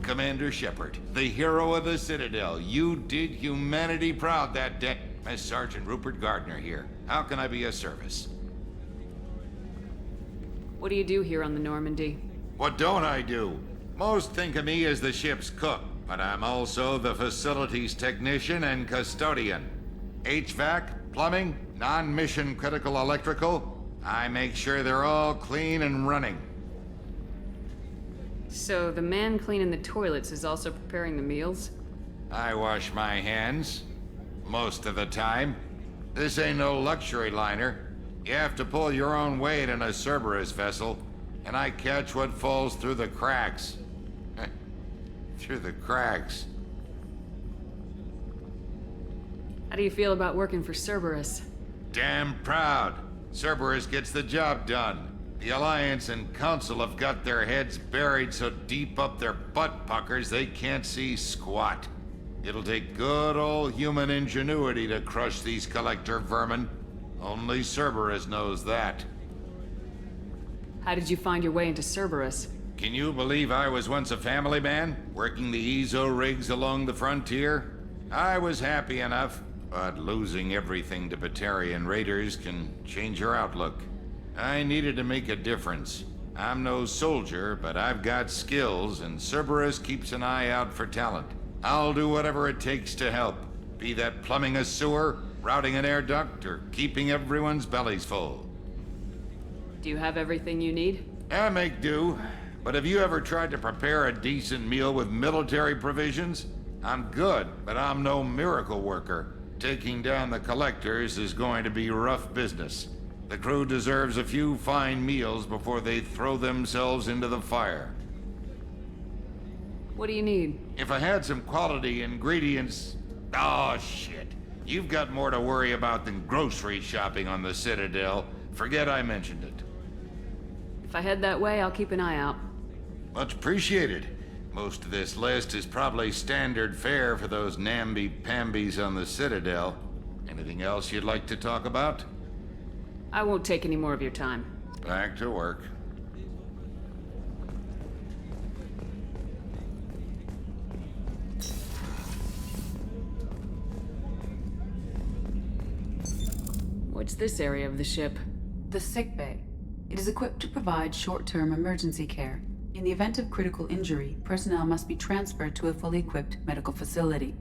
Commander Shepard, the hero of the Citadel. You did humanity proud that day. As Sergeant Rupert Gardner here. How can I be of service? What do you do here on the Normandy? What don't I do? Most think of me as the ship's cook, but I'm also the facilities technician and custodian. HVAC, plumbing, non-mission critical electrical. I make sure they're all clean and running. So the man cleaning the toilets is also preparing the meals? I wash my hands. Most of the time. This ain't no luxury liner. You have to pull your own weight in a Cerberus vessel, and I catch what falls through the cracks. Through the cracks. How do you feel about working for Cerberus? Damn proud. Cerberus gets the job done. The Alliance and Council have got their heads buried so deep up their butt puckers they can't see squat. It'll take good old human ingenuity to crush these collector vermin. Only Cerberus knows that. How did you find your way into Cerberus? Can you believe I was once a family man, working the Ezo rigs along the frontier? I was happy enough, but losing everything to Batarian raiders can change your outlook. I needed to make a difference. I'm no soldier, but I've got skills, and Cerberus keeps an eye out for talent. I'll do whatever it takes to help. Be that plumbing a sewer, routing an air duct, or keeping everyone's bellies full. Do you have everything you need? I make do. But have you ever tried to prepare a decent meal with military provisions? I'm good, but I'm no miracle worker. Taking down the collectors is going to be rough business. The crew deserves a few fine meals before they throw themselves into the fire. What do you need? If I had some quality ingredients... Oh, shit. You've got more to worry about than grocery shopping on the Citadel. Forget I mentioned it. If I head that way, I'll keep an eye out. Much appreciated. Most of this list is probably standard fare for those namby-pambies on the Citadel. Anything else you'd like to talk about? I won't take any more of your time. Back to work. What's this area of the ship? The sick bay. It is equipped to provide short-term emergency care. In the event of critical injury, personnel must be transferred to a fully equipped medical facility.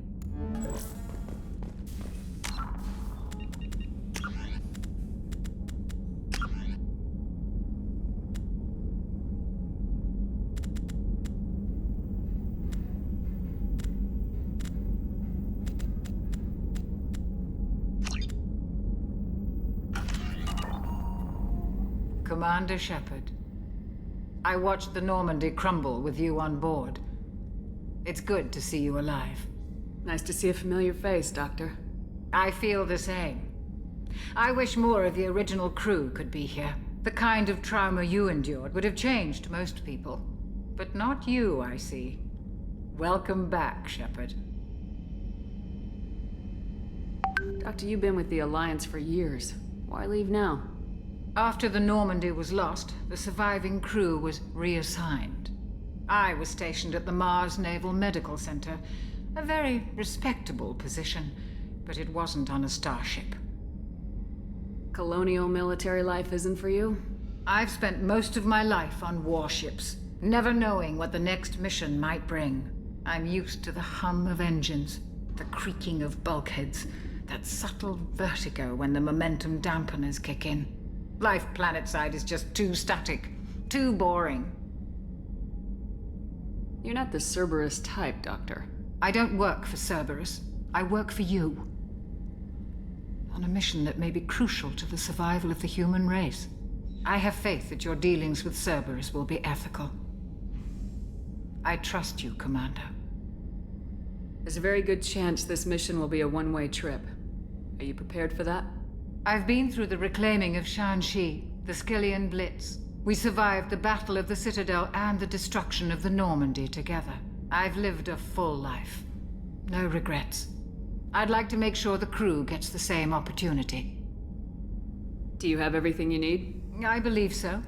Commander Shepard, I watched the Normandy crumble with you on board. It's good to see you alive. Nice to see a familiar face, Doctor. I feel the same. I wish more of the original crew could be here. The kind of trauma you endured would have changed most people. But not you, I see. Welcome back, Shepard. Doctor, you've been with the Alliance for years. Why leave now? After the Normandy was lost, the surviving crew was reassigned. I was stationed at the Mars Naval Medical Center, a very respectable position, but it wasn't on a starship. Colonial military life isn't for you? I've spent most of my life on warships, never knowing what the next mission might bring. I'm used to the hum of engines, the creaking of bulkheads, that subtle vertigo when the momentum dampeners kick in. Life planetside is just too static, too boring. You're not the Cerberus type, Doctor. I don't work for Cerberus. I work for you. On a mission that may be crucial to the survival of the human race. I have faith that your dealings with Cerberus will be ethical. I trust you, Commander. There's a very good chance this mission will be a one-way trip. Are you prepared for that? I've been through the reclaiming of Shanxi, the Skillian Blitz. We survived the Battle of the Citadel and the destruction of the Normandy together. I've lived a full life. No regrets. I'd like to make sure the crew gets the same opportunity. Do you have everything you need? I believe so.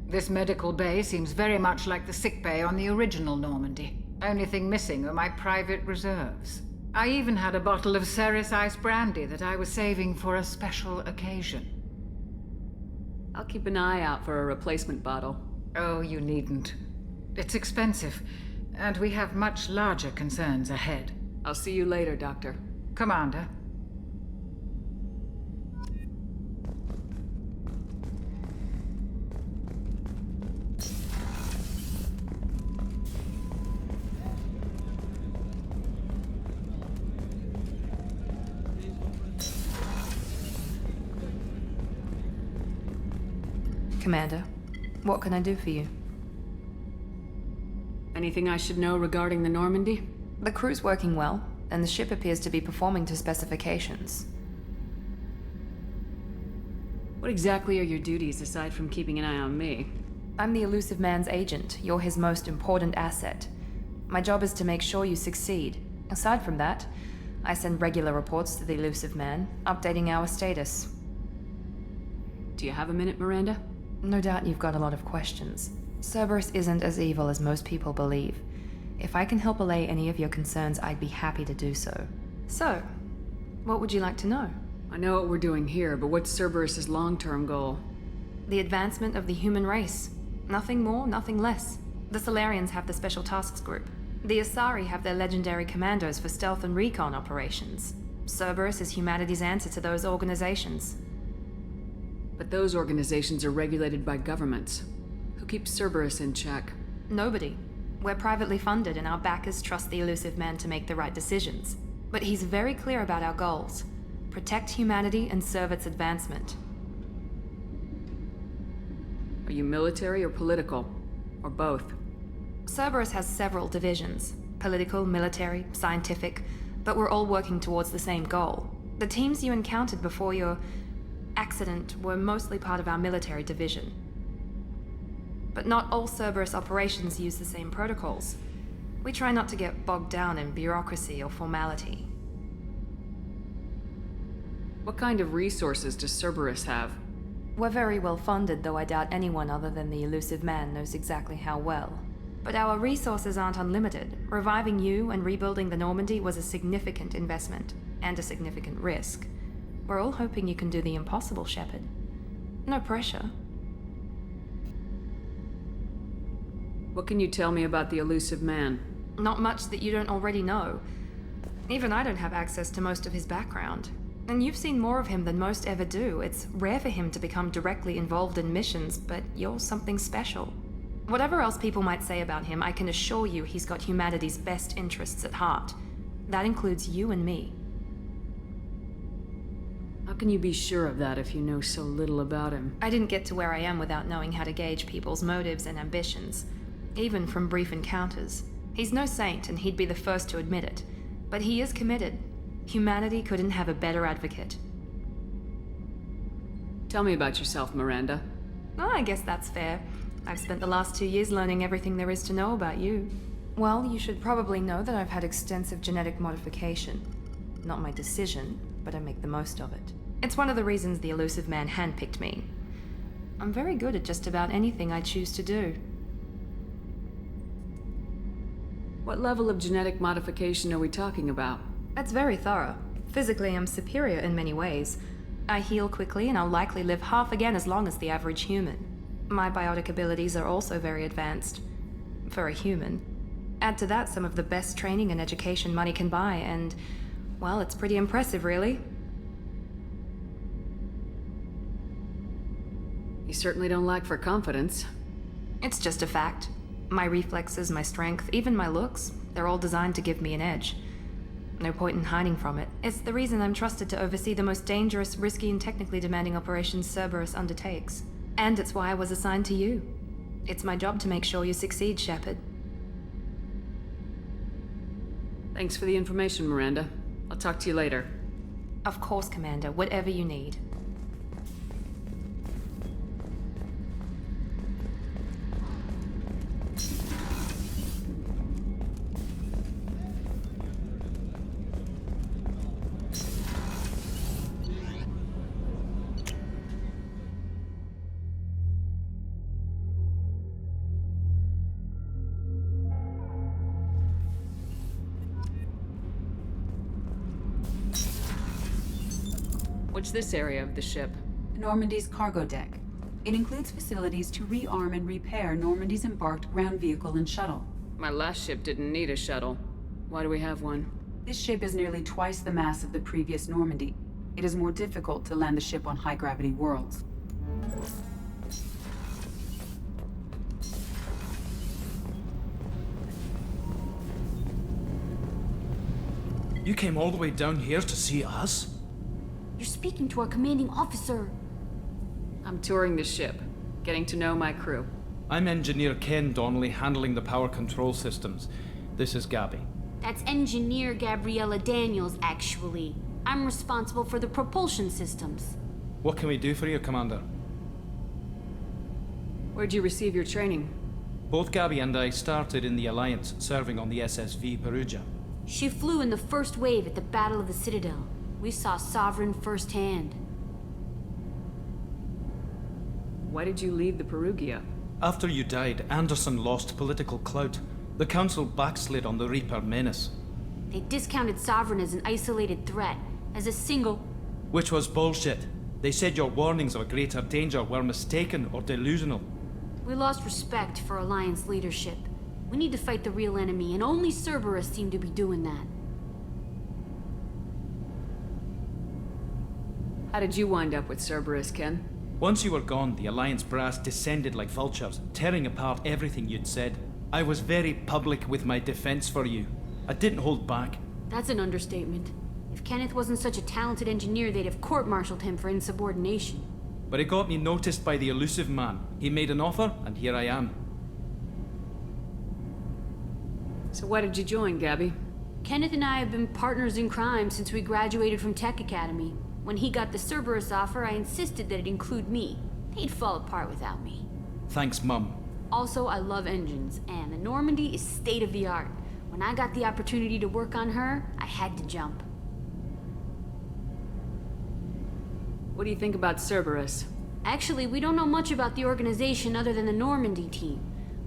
This medical bay seems very much like the sick bay on the original Normandy. Only thing missing were my private reserves. I even had a bottle of Ceres Ice brandy that I was saving for a special occasion. I'll keep an eye out for a replacement bottle. Oh, you needn't. It's expensive, and we have much larger concerns ahead. I'll see you later, Doctor. Commander. Commander, what can I do for you? Anything I should know regarding the Normandy? The crew's working well, and the ship appears to be performing to specifications. What exactly are your duties aside from keeping an eye on me? I'm the Elusive Man's agent. You're his most important asset. My job is to make sure you succeed. Aside from that, I send regular reports to the Elusive Man, updating our status. Do you have a minute, Miranda? No doubt you've got a lot of questions. Cerberus isn't as evil as most people believe. If I can help allay any of your concerns, I'd be happy to do so. So, what would you like to know? I know what we're doing here, but what's Cerberus's long-term goal? The advancement of the human race. Nothing more, nothing less. The Solarians have the Special Tasks Group. The Asari have their legendary commandos for stealth and recon operations. Cerberus is humanity's answer to those organizations. But those organizations are regulated by governments. Who keeps Cerberus in check? Nobody. We're privately funded and our backers trust the Elusive Man to make the right decisions. But he's very clear about our goals. Protect humanity and serve its advancement. Are you military or political? Or both? Cerberus has several divisions. Political, military, scientific. But we're all working towards the same goal. The teams you encountered before your accident were mostly part of our military division. But not all Cerberus operations use the same protocols. We try not to get bogged down in bureaucracy or formality. What kind of resources does Cerberus have? We're very well funded, though I doubt anyone other than the Elusive Man knows exactly how well. But our resources aren't unlimited. Reviving you and rebuilding the Normandy was a significant investment, and a significant risk. We're all hoping you can do the impossible, Shepard. No pressure. What can you tell me about the Elusive Man? Not much that you don't already know. Even I don't have access to most of his background. And you've seen more of him than most ever do. It's rare for him to become directly involved in missions, but you're something special. Whatever else people might say about him, I can assure you he's got humanity's best interests at heart. That includes you and me. How can you be sure of that if you know so little about him? I didn't get to where I am without knowing how to gauge people's motives and ambitions, even from brief encounters. He's no saint, and he'd be the first to admit it. But he is committed. Humanity couldn't have a better advocate. Tell me about yourself, Miranda. Oh, I guess that's fair. I've spent the last 2 years learning everything there is to know about you. Well, you should probably know that I've had extensive genetic modification. Not my decision, but I make the most of it. It's one of the reasons the Elusive Man handpicked me. I'm very good at just about anything I choose to do. What level of genetic modification are we talking about? That's very thorough. Physically, I'm superior in many ways. I heal quickly, and I'll likely live half again as long as the average human. My biotic abilities are also very advanced. For a human. Add to that some of the best training and education money can buy, and, well, it's pretty impressive, really. You certainly don't lack for confidence. It's just a fact. My reflexes, my strength, even my looks, they're all designed to give me an edge. No point in hiding from it. It's the reason I'm trusted to oversee the most dangerous, risky, and technically demanding operations Cerberus undertakes. And it's why I was assigned to you. It's my job to make sure you succeed, Shepard. Thanks for the information, Miranda. I'll talk to you later. Of course, Commander. Whatever you need. What's this area of the ship? Normandy's cargo deck. It includes facilities to rearm and repair Normandy's embarked ground vehicle and shuttle. My last ship didn't need a shuttle. Why do we have one? This ship is nearly twice the mass of the previous Normandy. It is more difficult to land the ship on high-gravity worlds. You came all the way down here to see us? You're speaking to our commanding officer. I'm touring the ship, getting to know my crew. I'm Engineer Ken Donnelly, handling the power control systems. This is Gabby. That's Engineer Gabriella Daniels, actually. I'm responsible for the propulsion systems. What can we do for you, Commander? Where'd you receive your training? Both Gabby and I started in the Alliance, serving on the SSV Perugia. She flew in the first wave at the Battle of the Citadel. We saw Sovereign firsthand. Why did you leave the Perugia? After you died, Anderson lost political clout. The Council backslid on the Reaper menace. They discounted Sovereign as an isolated threat, as a single... Which was bullshit. They said your warnings of a greater danger were mistaken or delusional. We lost respect for Alliance leadership. We need to fight the real enemy, and only Cerberus seemed to be doing that. How did you wind up with Cerberus, Ken? Once you were gone, the Alliance brass descended like vultures, tearing apart everything you'd said. I was very public with my defense for you. I didn't hold back. That's an understatement. If Kenneth wasn't such a talented engineer, they'd have court-martialed him for insubordination. But it got me noticed by the elusive man. He made an offer, and here I am. So why did you join, Gabby? Kenneth and I have been partners in crime since we graduated from Tech Academy. When he got the Cerberus offer, I insisted that it include me. He'd fall apart without me. Thanks, Mum. Also, I love engines, and the Normandy is state-of-the-art. When I got the opportunity to work on her, I had to jump. What do you think about Cerberus? Actually, we don't know much about the organization other than the Normandy team.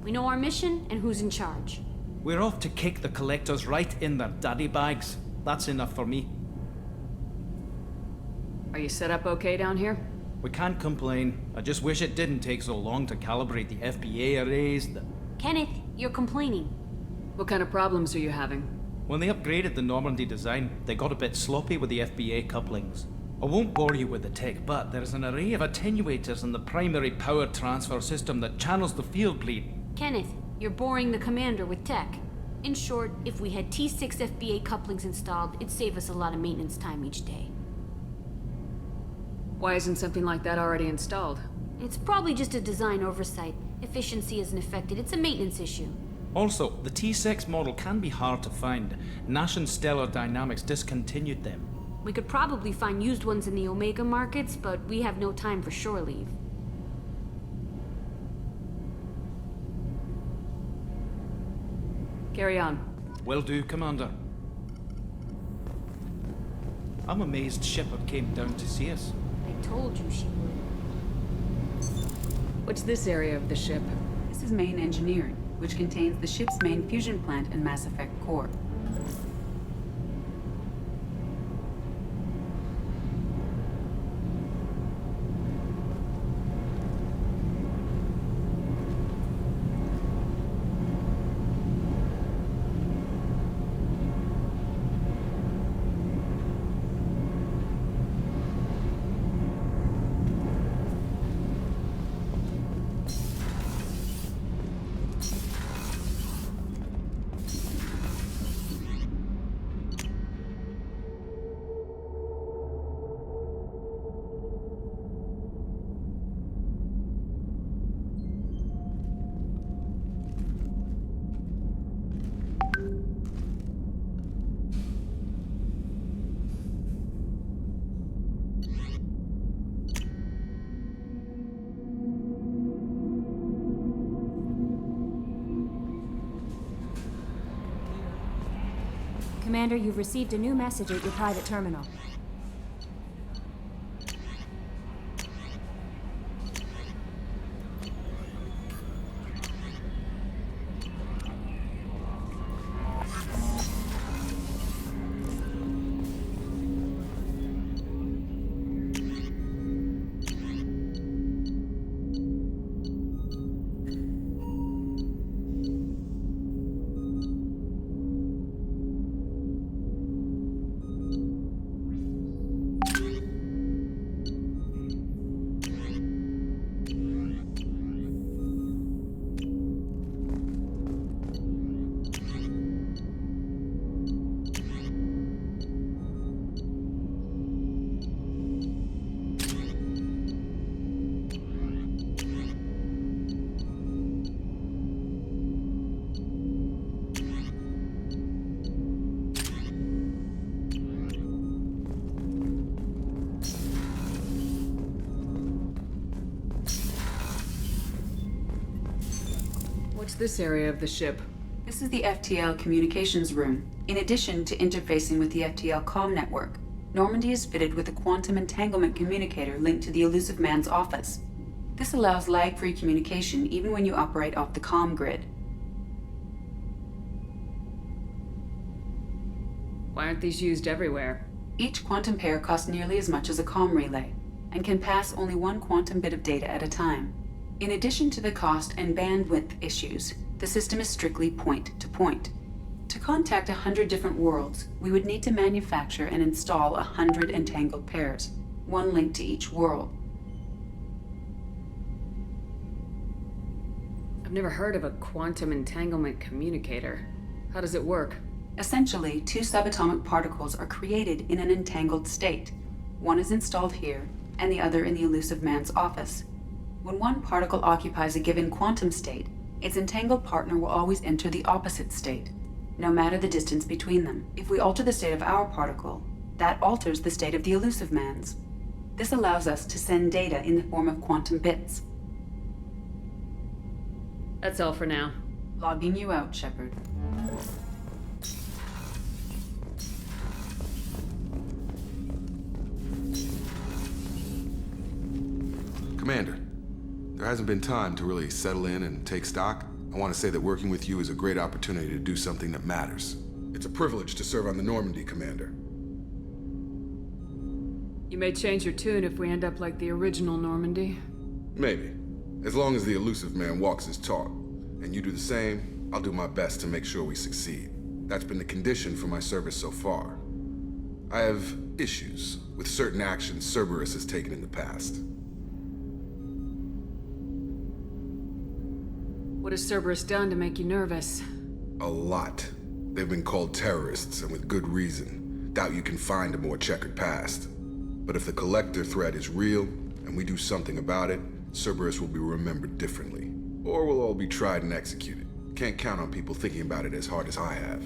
We know our mission and who's in charge. We're off to kick the collectors right in their daddy bags. That's enough for me. Are you set up okay down here? We can't complain. I just wish it didn't take so long to calibrate the FBA arrays. Kenneth, you're complaining. What kind of problems are you having? When they upgraded the Normandy design, they got a bit sloppy with the FBA couplings. I won't bore you with the tech, but there's an array of attenuators in the primary power transfer system that channels the field bleed. Kenneth, you're boring the commander with tech. In short, if we had T6 FBA couplings installed, it'd save us a lot of maintenance time each day. Why isn't something like that already installed? It's probably just a design oversight. Efficiency isn't affected, it's a maintenance issue. Also, the T6 model can be hard to find. Nash and Stellar Dynamics discontinued them. We could probably find used ones in the Omega markets, but we have no time for shore leave. Carry on. Will do, Commander. I'm amazed Shepard came down to see us. I told you she would. What's this area of the ship? This is main engineering, which contains the ship's main fusion plant and Mass Effect core. Commander, you've received a new message at your private terminal. What's this area of the ship? This is the FTL communications room. In addition to interfacing with the FTL comm network, Normandy is fitted with a quantum entanglement communicator linked to the Elusive Man's office. This allows lag-free communication even when you operate off the comm grid. Why aren't these used everywhere? Each quantum pair costs nearly as much as a comm relay, and can pass only one quantum bit of data at a time. In addition to the cost and bandwidth issues, the system is strictly point-to-point. To contact 100 different worlds, we would need to manufacture and install 100 entangled pairs, one linked to each world. I've never heard of a quantum entanglement communicator. How does it work? Essentially, two subatomic particles are created in an entangled state. One is installed here, and the other in the Elusive Man's office. When one particle occupies a given quantum state, its entangled partner will always enter the opposite state, no matter the distance between them. If we alter the state of our particle, that alters the state of the Elusive Man's. This allows us to send data in the form of quantum bits. That's all for now. Logging you out, Shepard. Commander, there hasn't been time to really settle in and take stock. I want to say that working with you is a great opportunity to do something that matters. It's a privilege to serve on the Normandy, Commander. You may change your tune if we end up like the original Normandy. Maybe. As long as the Elusive Man walks his talk, and you do the same, I'll do my best to make sure we succeed. That's been the condition for my service so far. I have issues with certain actions Cerberus has taken in the past. What has Cerberus done to make you nervous? A lot. They've been called terrorists, and with good reason. Doubt you can find a more checkered past. But if the Collector threat is real, and we do something about it, Cerberus will be remembered differently. Or we'll all be tried and executed. Can't count on people thinking about it as hard as I have.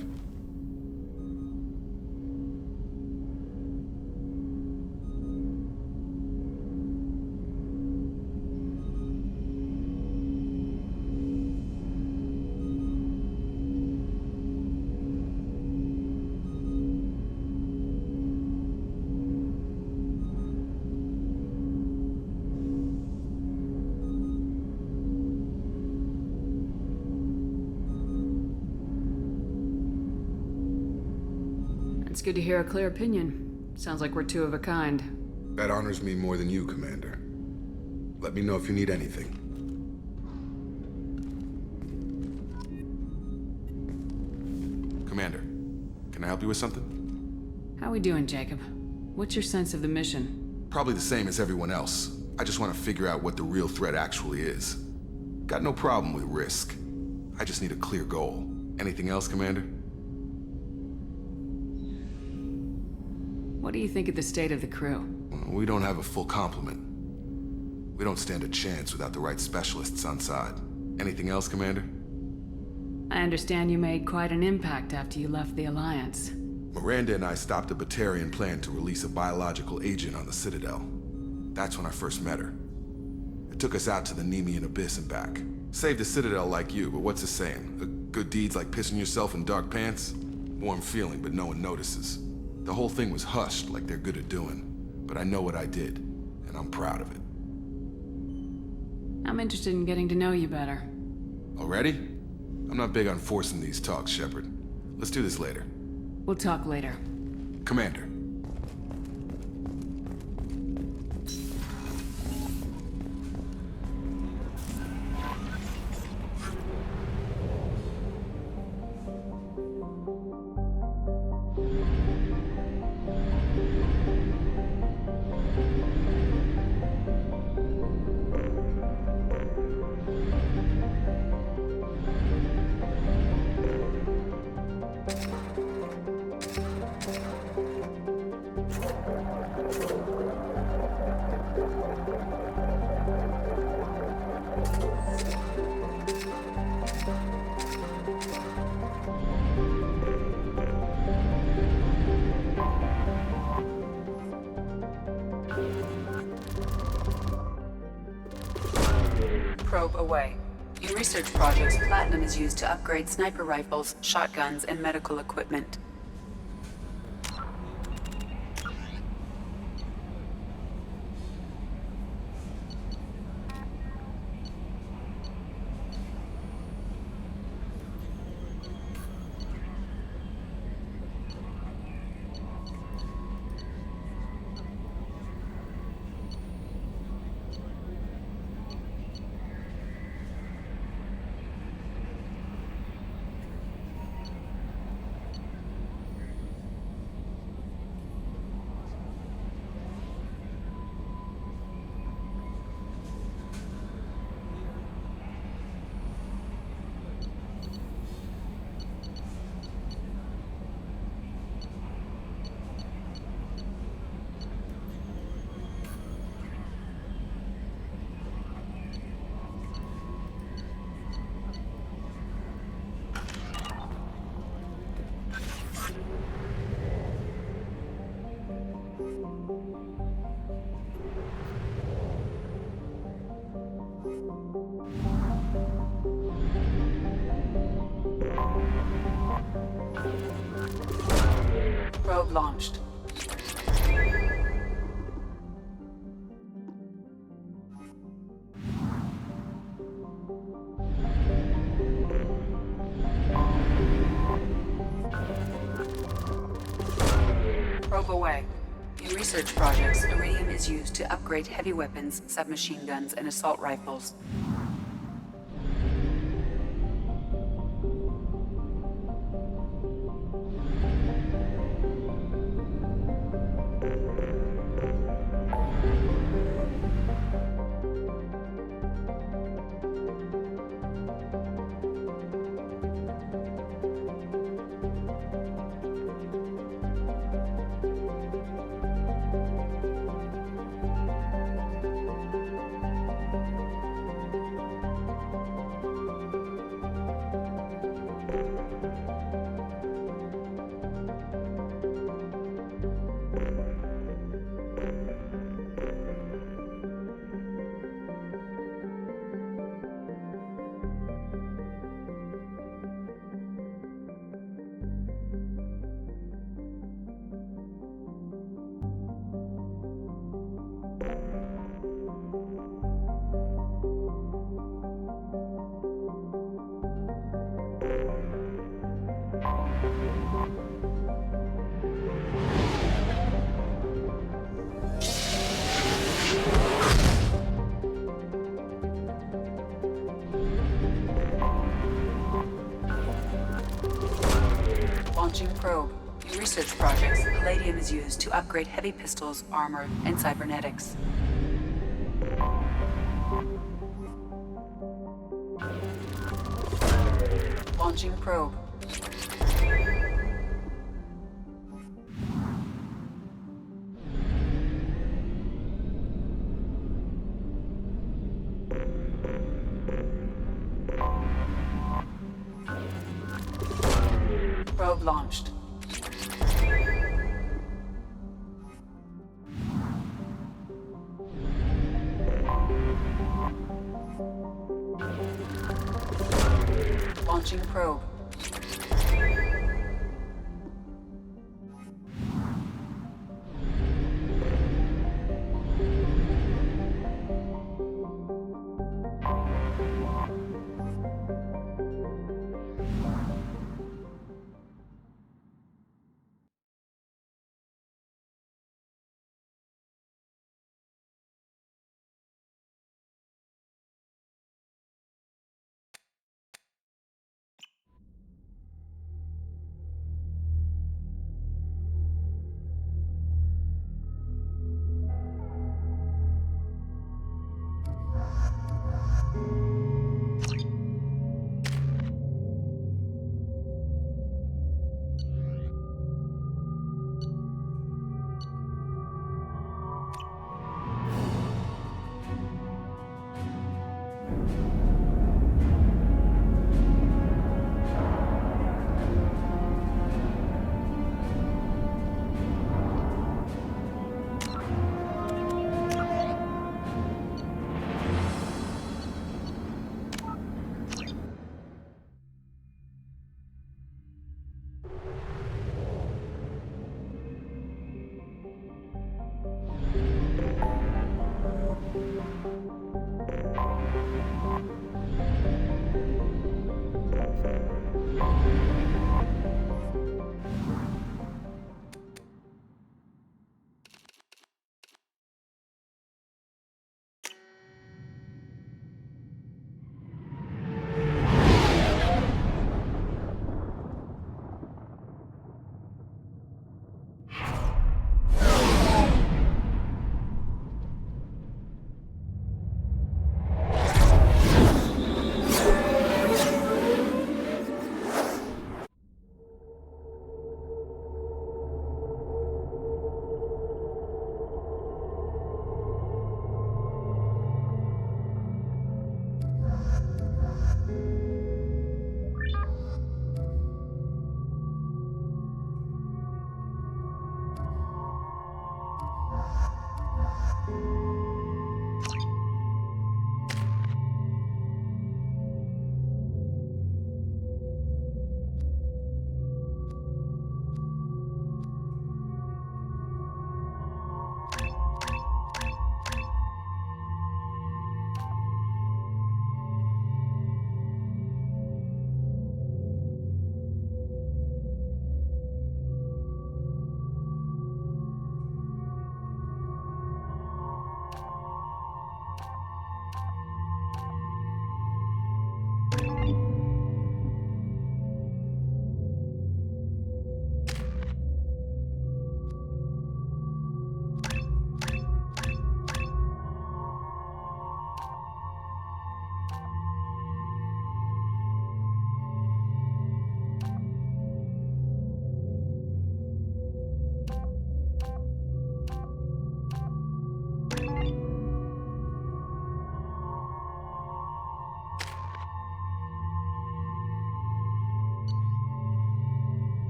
It's good to hear a clear opinion. Sounds like we're two of a kind. That honors me more than you, Commander. Let me know if you need anything. Commander, can I help you with something? How we doing, Jacob? What's your sense of the mission? Probably the same as everyone else. I just want to figure out what the real threat actually is. Got no problem with risk. I just need a clear goal. Anything else, Commander? What do you think of the state of the crew? We don't have a full complement. We don't stand a chance without the right specialists on side. Anything else, Commander? I understand you made quite an impact after you left the Alliance. Miranda and I stopped a Batarian plan to release a biological agent on the Citadel. That's when I first met her. It took us out to the Nemean Abyss and back. Saved the Citadel like you, but what's the saying? Good deeds like pissing yourself in dark pants? Warm feeling, but no one notices. The whole thing was hushed like they're good at doing. But I know what I did, and I'm proud of it. I'm interested in getting to know you better. Already? I'm not big on forcing these talks, Shepard. Let's do this later. We'll talk later. Commander. Probe away. In research projects, platinum is used to upgrade sniper rifles, shotguns, and medical equipment. Probe launched. Probe away. In research projects, iridium is used to upgrade heavy weapons, submachine guns, and assault rifles. Launching probe. In research projects, palladium is used to upgrade heavy pistols, armor, and cybernetics. Launching probe. Probe launched. Launching probe.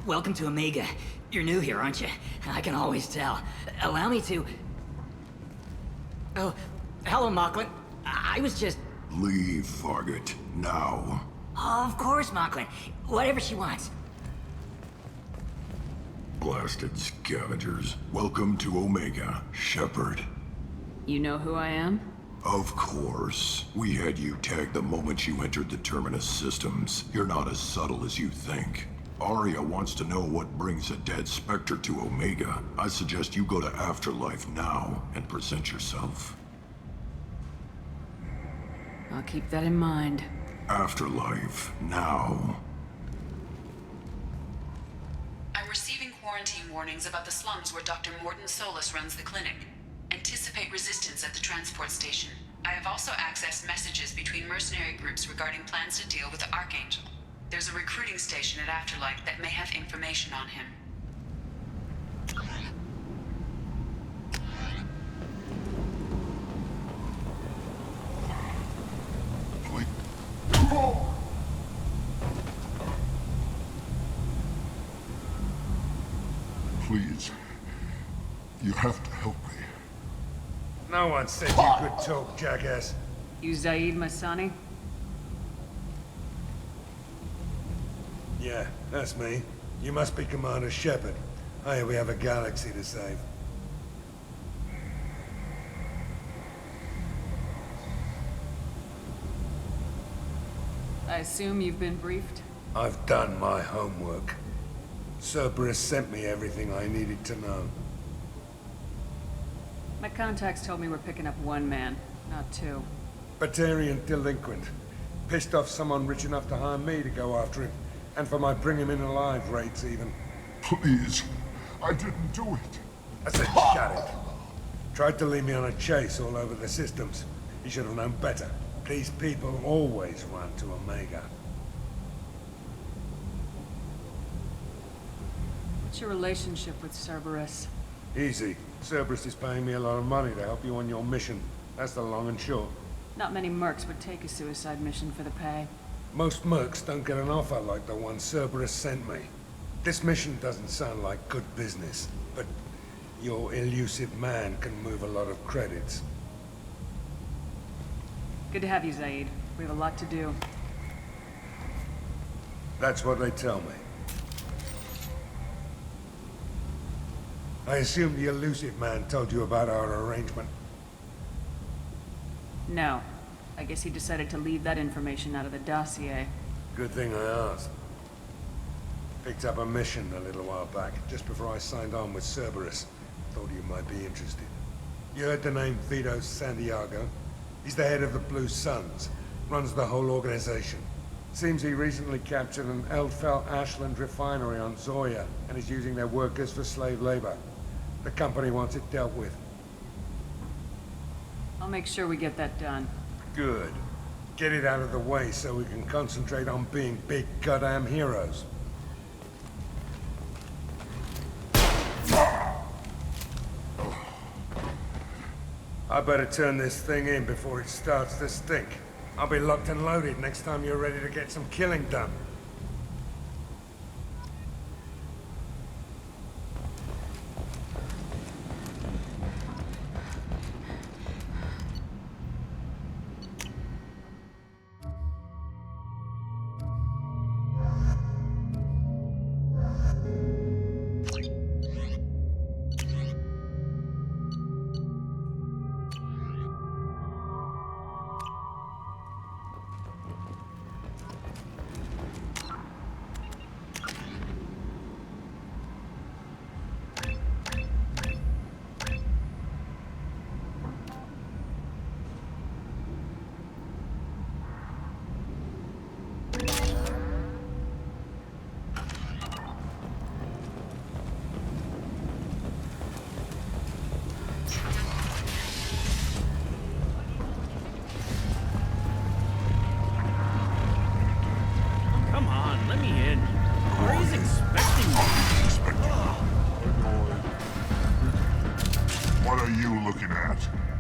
Welcome to Omega. You're new here, aren't you? I can always tell. Allow me to... Oh, hello, Mocklin. I was just... Leave, Fargate. Now. Oh, of course, Mocklin. Whatever she wants. Blasted scavengers. Welcome to Omega, Shepard. You know who I am? Of course. We had you tagged the moment you entered the Terminus systems. You're not as subtle as you think. Arya wants to know what brings a dead Spectre to Omega. I suggest you go to Afterlife now and present yourself. I'll keep that in mind. Afterlife, now. I'm receiving quarantine warnings about the slums where Dr. Morton Solus runs the clinic. Anticipate resistance at the transport station. I have also accessed messages between mercenary groups regarding plans to deal with the Archangel. There's a recruiting station at Afterlife that may have information on him. Please. You have to help me. No one said you could talk, jackass. You Zaid Masani? Yeah, that's me. You must be Commander Shepard. Hey, we have a galaxy to save. I assume you've been briefed? I've done my homework. Cerberus sent me everything I needed to know. My contacts told me we're picking up one man, not two. Batarian delinquent. Pissed off someone rich enough to hire me to go after him. And for my bring him in alive rates, even. Please. I didn't do it. I said shut it. Tried to lead me on a chase all over the systems. He should have known better. These people always run to Omega. What's your relationship with Cerberus? Easy. Cerberus is paying me a lot of money to help you on your mission. That's the long and short. Not many mercs would take a suicide mission for the pay. Most mercs don't get an offer like the one Cerberus sent me. This mission doesn't sound like good business, but your elusive man can move a lot of credits. Good to have you, Zaid. We have a lot to do. That's what they tell me. I assume the elusive man told you about our arrangement. No. I guess he decided to leave that information out of the dossier. Good thing I asked. Picked up a mission a little while back, just before I signed on with Cerberus. Thought you might be interested. You heard the name Vito Santiago? He's the head of the Blue Suns. Runs the whole organization. Seems he recently captured an Eldfell Ashland refinery on Zoya and is using their workers for slave labor. The company wants it dealt with. I'll make sure we get that done. Good. Get it out of the way so we can concentrate on being big goddamn heroes. I better turn this thing in before it starts to stink. I'll be locked and loaded next time you're ready to get some killing done.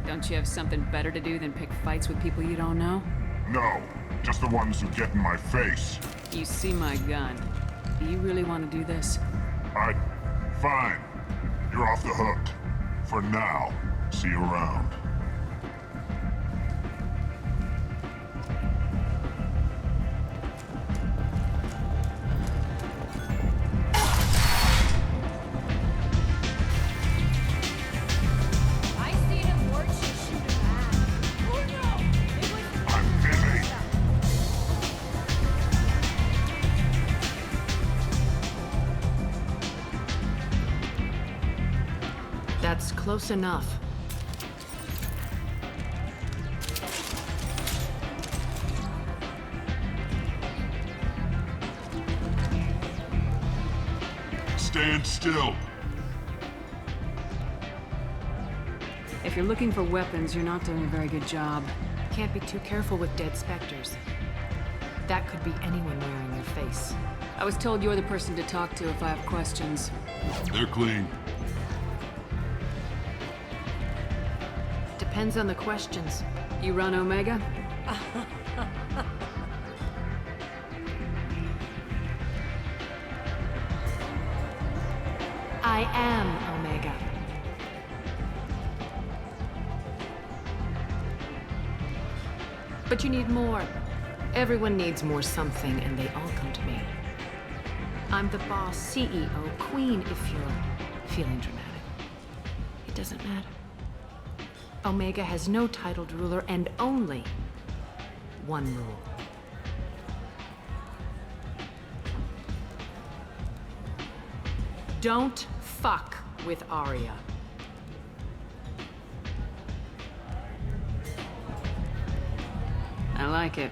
Don't you have something better to do than pick fights with people you don't know? No, just the ones who get in my face. You see my gun. Do you really want to do this? Fine. You're off the hook. For now. See you around. I seen him watch you shoot a man. Oh no! It was... I'm busy. That's close enough. Stand still. If you're looking for weapons, you're not doing a very good job. Can't be too careful with dead specters. That could be anyone wearing their face. I was told you're the person to talk to if I have questions. They're clean. Depends on the questions. You run Omega? I am Omega. But you need more. Everyone needs more something, and they all come to me. I'm the boss, CEO, queen, if you're feeling dramatic. It doesn't matter. Omega has no titled ruler and only one rule. Don't fuck with Arya. I like it.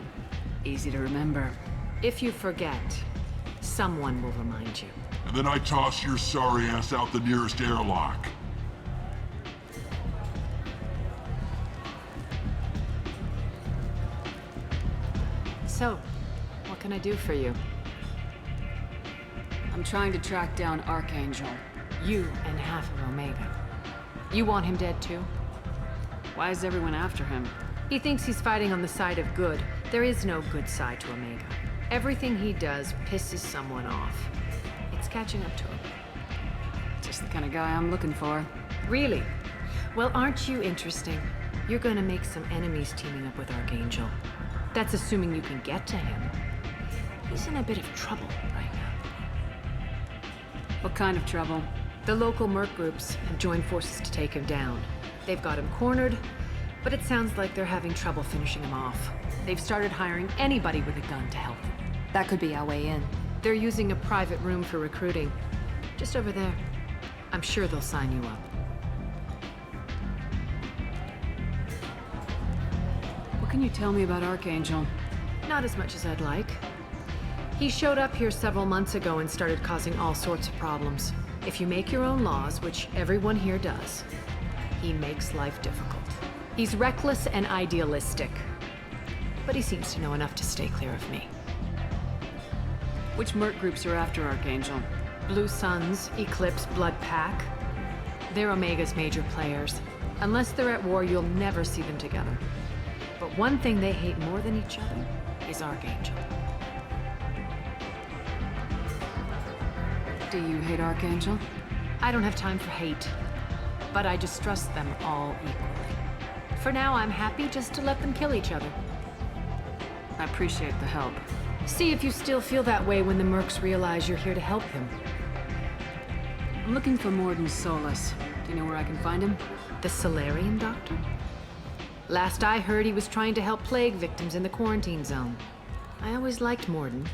Easy to remember. If you forget, someone will remind you. And then I toss your sorry ass out the nearest airlock. So, what can I do for you? I'm trying to track down Archangel. You and half of Omega. You want him dead too? Why is everyone after him? He thinks he's fighting on the side of good. There is no good side to Omega. Everything he does pisses someone off. It's catching up to him. Just the kind of guy I'm looking for. Really? Well, aren't you interesting? You're gonna make some enemies teaming up with Archangel. That's assuming you can get to him. He's in a bit of trouble right now. What kind of trouble? The local merc groups have joined forces to take him down. They've got him cornered, but it sounds like they're having trouble finishing him off. They've started hiring anybody with a gun to help them. That could be our way in. They're using a private room for recruiting. Just over there. I'm sure they'll sign you up. What can you tell me about Archangel? Not as much as I'd like. He showed up here several months ago and started causing all sorts of problems. If you make your own laws, which everyone here does, he makes life difficult. He's reckless and idealistic, but he seems to know enough to stay clear of me. Which merc groups are after Archangel? Blue Suns, Eclipse, Blood Pack. They're Omega's major players. Unless they're at war, you'll never see them together. But one thing they hate more than each other is Archangel. Do you hate Archangel? I don't have time for hate, but I distrust them all equally. For now, I'm happy just to let them kill each other. I appreciate the help. See if you still feel that way when the mercs realize you're here to help them. I'm looking for Morden Solus. Do you know where I can find him? The Solarian doctor? Last I heard, he was trying to help plague victims in the quarantine zone. I always liked Morden.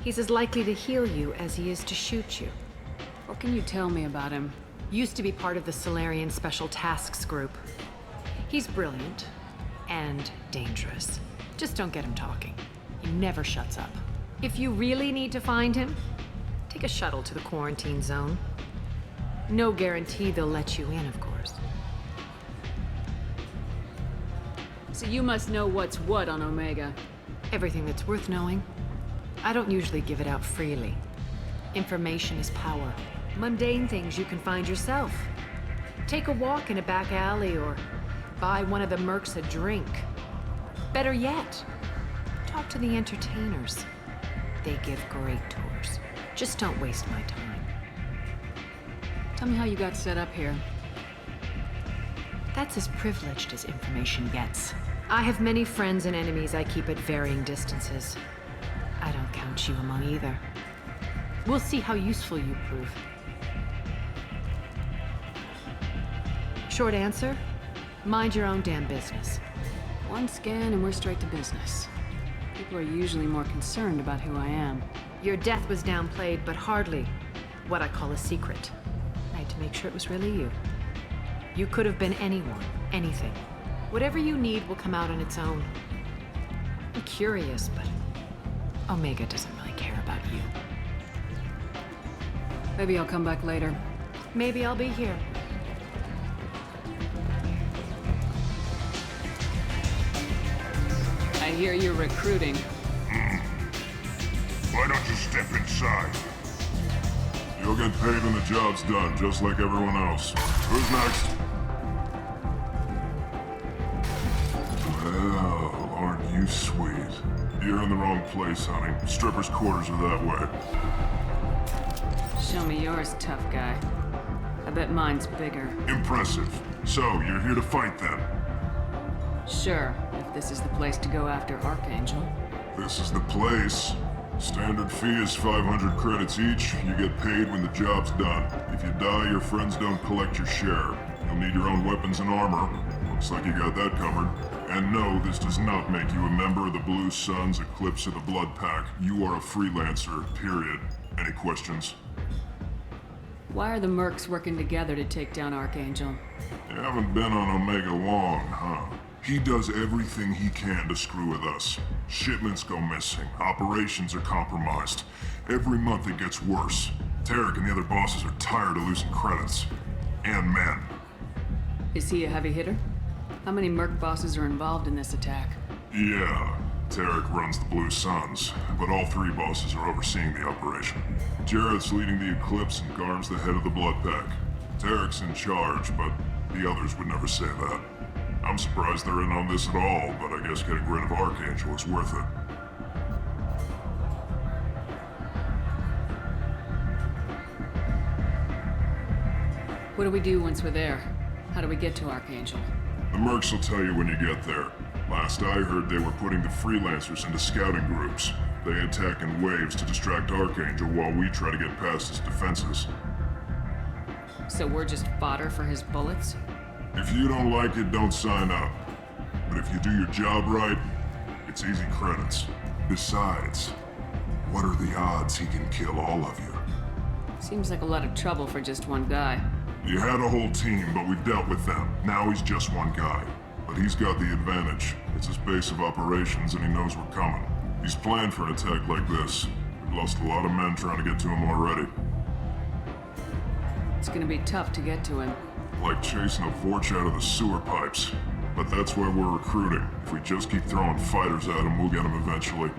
He's as likely to heal you as he is to shoot you. What can you tell me about him? Used to be part of the Solarian Special Tasks Group. He's brilliant and dangerous. Just don't get him talking. He never shuts up. If you really need to find him, take a shuttle to the quarantine zone. No guarantee they'll let you in, of course. So you must know what's what on Omega. Everything that's worth knowing. I don't usually give it out freely. Information is power. Mundane things you can find yourself. Take a walk in a back alley or buy one of the mercs a drink. Better yet, talk to the entertainers. They give great tours. Just don't waste my time. Tell me how you got set up here. That's as privileged as information gets. I have many friends and enemies I keep at varying distances. I don't count you among either. We'll see how useful you prove. Short answer? Mind your own damn business. One scan and we're straight to business. People are usually more concerned about who I am. Your death was downplayed, but hardly what I call a secret. I had to make sure it was really you. You could have been anyone, anything. Whatever you need will come out on its own. I'm curious, but Omega doesn't really care about you. Maybe I'll come back later. Maybe I'll be here. I hear you're recruiting. Why don't you step inside? You'll get paid when the job's done, just like everyone else. Who's next? Well, aren't you sweet? You're in the wrong place, honey. Strippers' quarters are that way. Show me yours, tough guy. I bet mine's bigger. Impressive. So, you're here to fight then? Sure, if this is the place to go after Archangel. This is the place. Standard fee is 500 credits each. You get paid when the job's done. If you die, your friends don't collect your share. You'll need your own weapons and armor. Looks like you got that covered. And no, this does not make you a member of the Blue Suns, Eclipse, or the Blood Pack. You are a freelancer, period. Any questions? Why are the mercs working together to take down Archangel? You haven't been on Omega long, huh? He does everything he can to screw with us. Shipments go missing. Operations are compromised. Every month it gets worse. Tarek and the other bosses are tired of losing credits. And men. Is he a heavy hitter? How many merc bosses are involved in this attack? Yeah, Tarek runs the Blue Suns, but all three bosses are overseeing the operation. Jarrett's leading the Eclipse and Garm's the head of the Blood Pack. Tarek's in charge, but the others would never say that. I'm surprised they're in on this at all, but I guess getting rid of Archangel is worth it. What do we do once we're there? How do we get to Archangel? The mercs will tell you when you get there. Last I heard, they were putting the freelancers into scouting groups. They attack in waves to distract Archangel while we try to get past his defenses. So we're just fodder for his bullets? If you don't like it, don't sign up. But if you do your job right, it's easy credits. Besides, what are the odds he can kill all of you? Seems like a lot of trouble for just one guy. You had a whole team, but we've dealt with them. Now he's just one guy. But he's got the advantage. It's his base of operations and he knows we're coming. He's planned for an attack like this. We've lost a lot of men trying to get to him already. It's gonna be tough to get to him. Like chasing a Vorch out of the sewer pipes. But that's why we're recruiting. If we just keep throwing fighters at him, we'll get him eventually.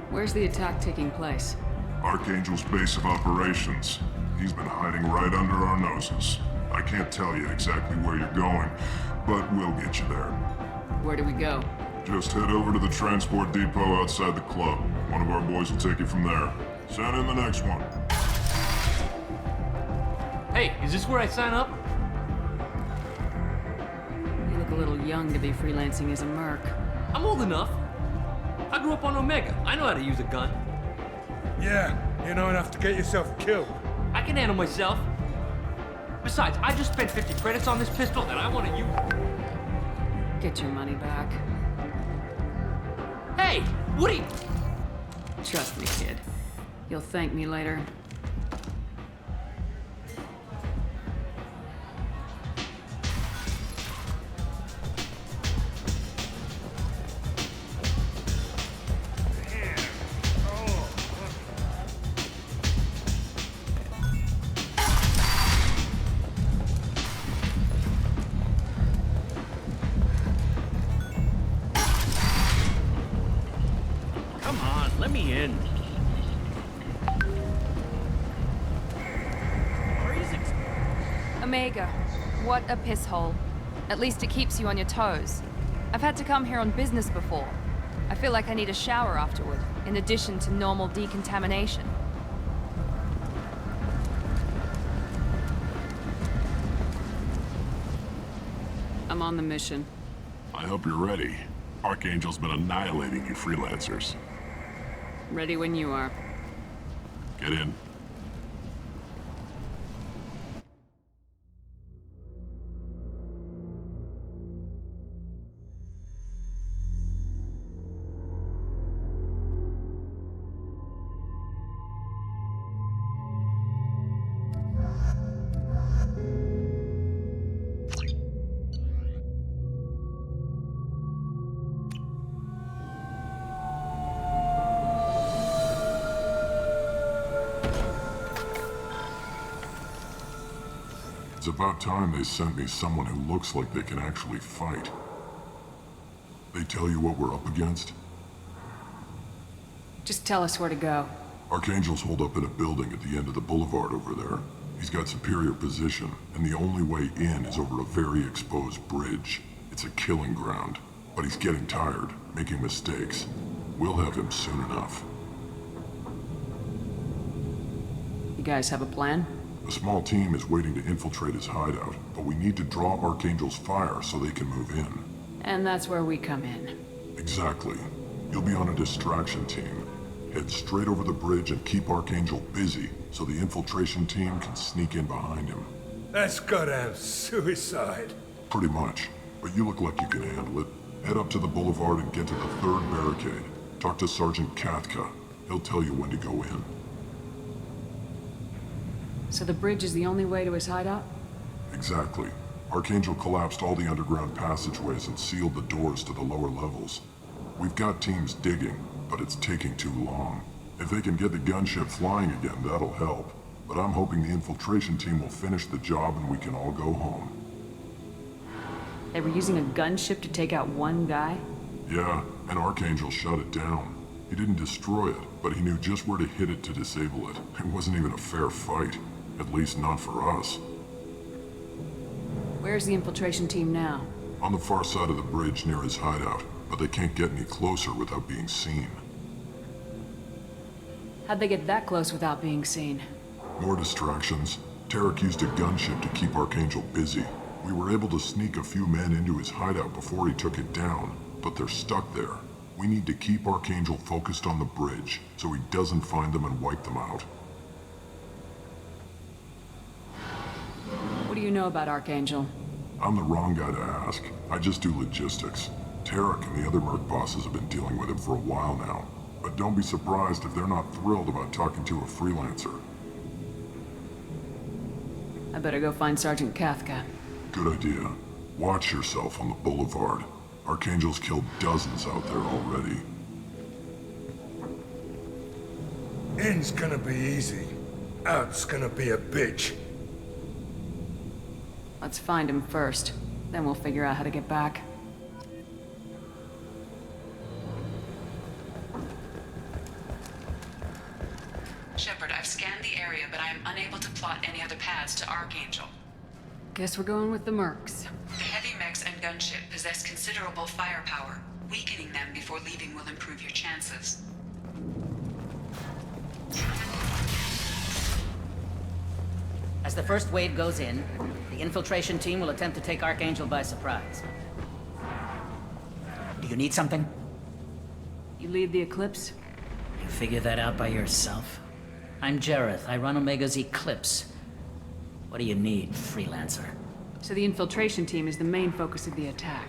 Where's the attack taking place? Archangel's base of operations. He's been hiding right under our noses. I can't tell you exactly where you're going, but we'll get you there. Where do we go? Just head over to the transport depot outside the club. One of our boys will take you from there. Send in the next one. Hey, is this where I sign up? You look a little young to be freelancing as a merc. I'm old enough. I grew up on Omega. I know how to use a gun. Yeah, you know enough to get yourself killed. I can handle myself. Besides, I just spent 50 credits on this pistol and I want to use it. Get your money back. Hey, what are you... Trust me, kid. You'll thank me later. Let me in. Omega, what a piss hole. At least it keeps you on your toes. I've had to come here on business before. I feel like I need a shower afterward, in addition to normal decontamination. I'm on the mission. I hope you're ready. Archangel's been annihilating you freelancers. Ready when you are. Get in. It's about time they sent me someone who looks like they can actually fight. They tell you what we're up against? Just tell us where to go. Archangel's holed up in a building at the end of the boulevard over there. He's got superior position, and the only way in is over a very exposed bridge. It's a killing ground, but he's getting tired, making mistakes. We'll have him soon enough. You guys have a plan? A small team is waiting to infiltrate his hideout, but we need to draw Archangel's fire so they can move in. And that's where we come in. Exactly. You'll be on a distraction team. Head straight over the bridge and keep Archangel busy so the infiltration team can sneak in behind him. That's goddamn suicide. Pretty much. But you look like you can handle it. Head up to the boulevard and get to the third barricade. Talk to Sergeant Katka. He'll tell you when to go in. So the bridge is the only way to his hideout? Exactly. Archangel collapsed all the underground passageways and sealed the doors to the lower levels. We've got teams digging, but it's taking too long. If they can get the gunship flying again, that'll help. But I'm hoping the infiltration team will finish the job and we can all go home. They were using a gunship to take out one guy? Yeah, and Archangel shut it down. He didn't destroy it, but he knew just where to hit it to disable it. It wasn't even a fair fight. At least not for us. Where's the infiltration team now? On the far side of the bridge near his hideout, but they can't get any closer without being seen. How'd they get that close without being seen? More distractions. Tarek used a gunship to keep Archangel busy. We were able to sneak a few men into his hideout before he took it down, but they're stuck there. We need to keep Archangel focused on the bridge so he doesn't find them and wipe them out. What do you know about Archangel? I'm the wrong guy to ask. I just do logistics. Tarek and the other merc bosses have been dealing with him for a while now. But don't be surprised if they're not thrilled about talking to a freelancer. I better go find Sergeant Katka. Good idea. Watch yourself on the boulevard. Archangel's killed dozens out there already. In's gonna be easy. Out's gonna be a bitch. Let's find him first. Then we'll figure out how to get back. Shepard, I've scanned the area, but I am unable to plot any other paths to Archangel. Guess we're going with the mercs. The heavy mechs and gunship possess considerable firepower. Weakening them before leaving will improve your chances. As the first wave goes in, the infiltration team will attempt to take Archangel by surprise. Do you need something? You lead the Eclipse? You figure that out by yourself? I'm Jareth. I run Omega's Eclipse. What do you need, freelancer? So the infiltration team is the main focus of the attack.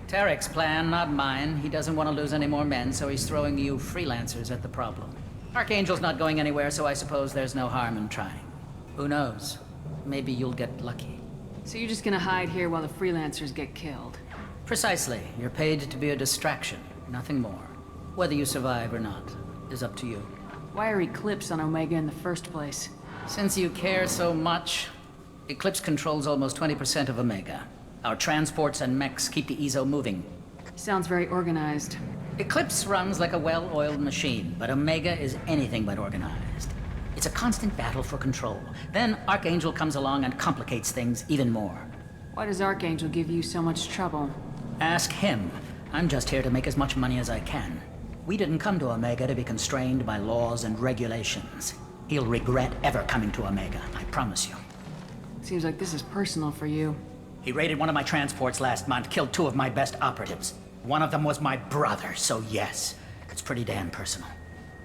Tarek's plan, not mine. He doesn't want to lose any more men, so he's throwing you freelancers at the problem. Archangel's not going anywhere, so I suppose there's no harm in trying. Who knows? Maybe you'll get lucky. So you're just gonna hide here while the freelancers get killed? Precisely. You're paid to be a distraction, nothing more. Whether you survive or not is up to you. Why are Eclipse on Omega in the first place? Since you care so much, Eclipse controls almost 20% of Omega. Our transports and mechs keep the EZO moving. Sounds very organized. Eclipse runs like a well-oiled machine, but Omega is anything but organized. It's a constant battle for control. Then Archangel comes along and complicates things even more. Why does Archangel give you so much trouble? Ask him. I'm just here to make as much money as I can. We didn't come to Omega to be constrained by laws and regulations. He'll regret ever coming to Omega, I promise you. Seems like this is personal for you. He raided one of my transports last month, killed 2 of my best operatives. One of them was my brother, so yes, it's pretty damn personal.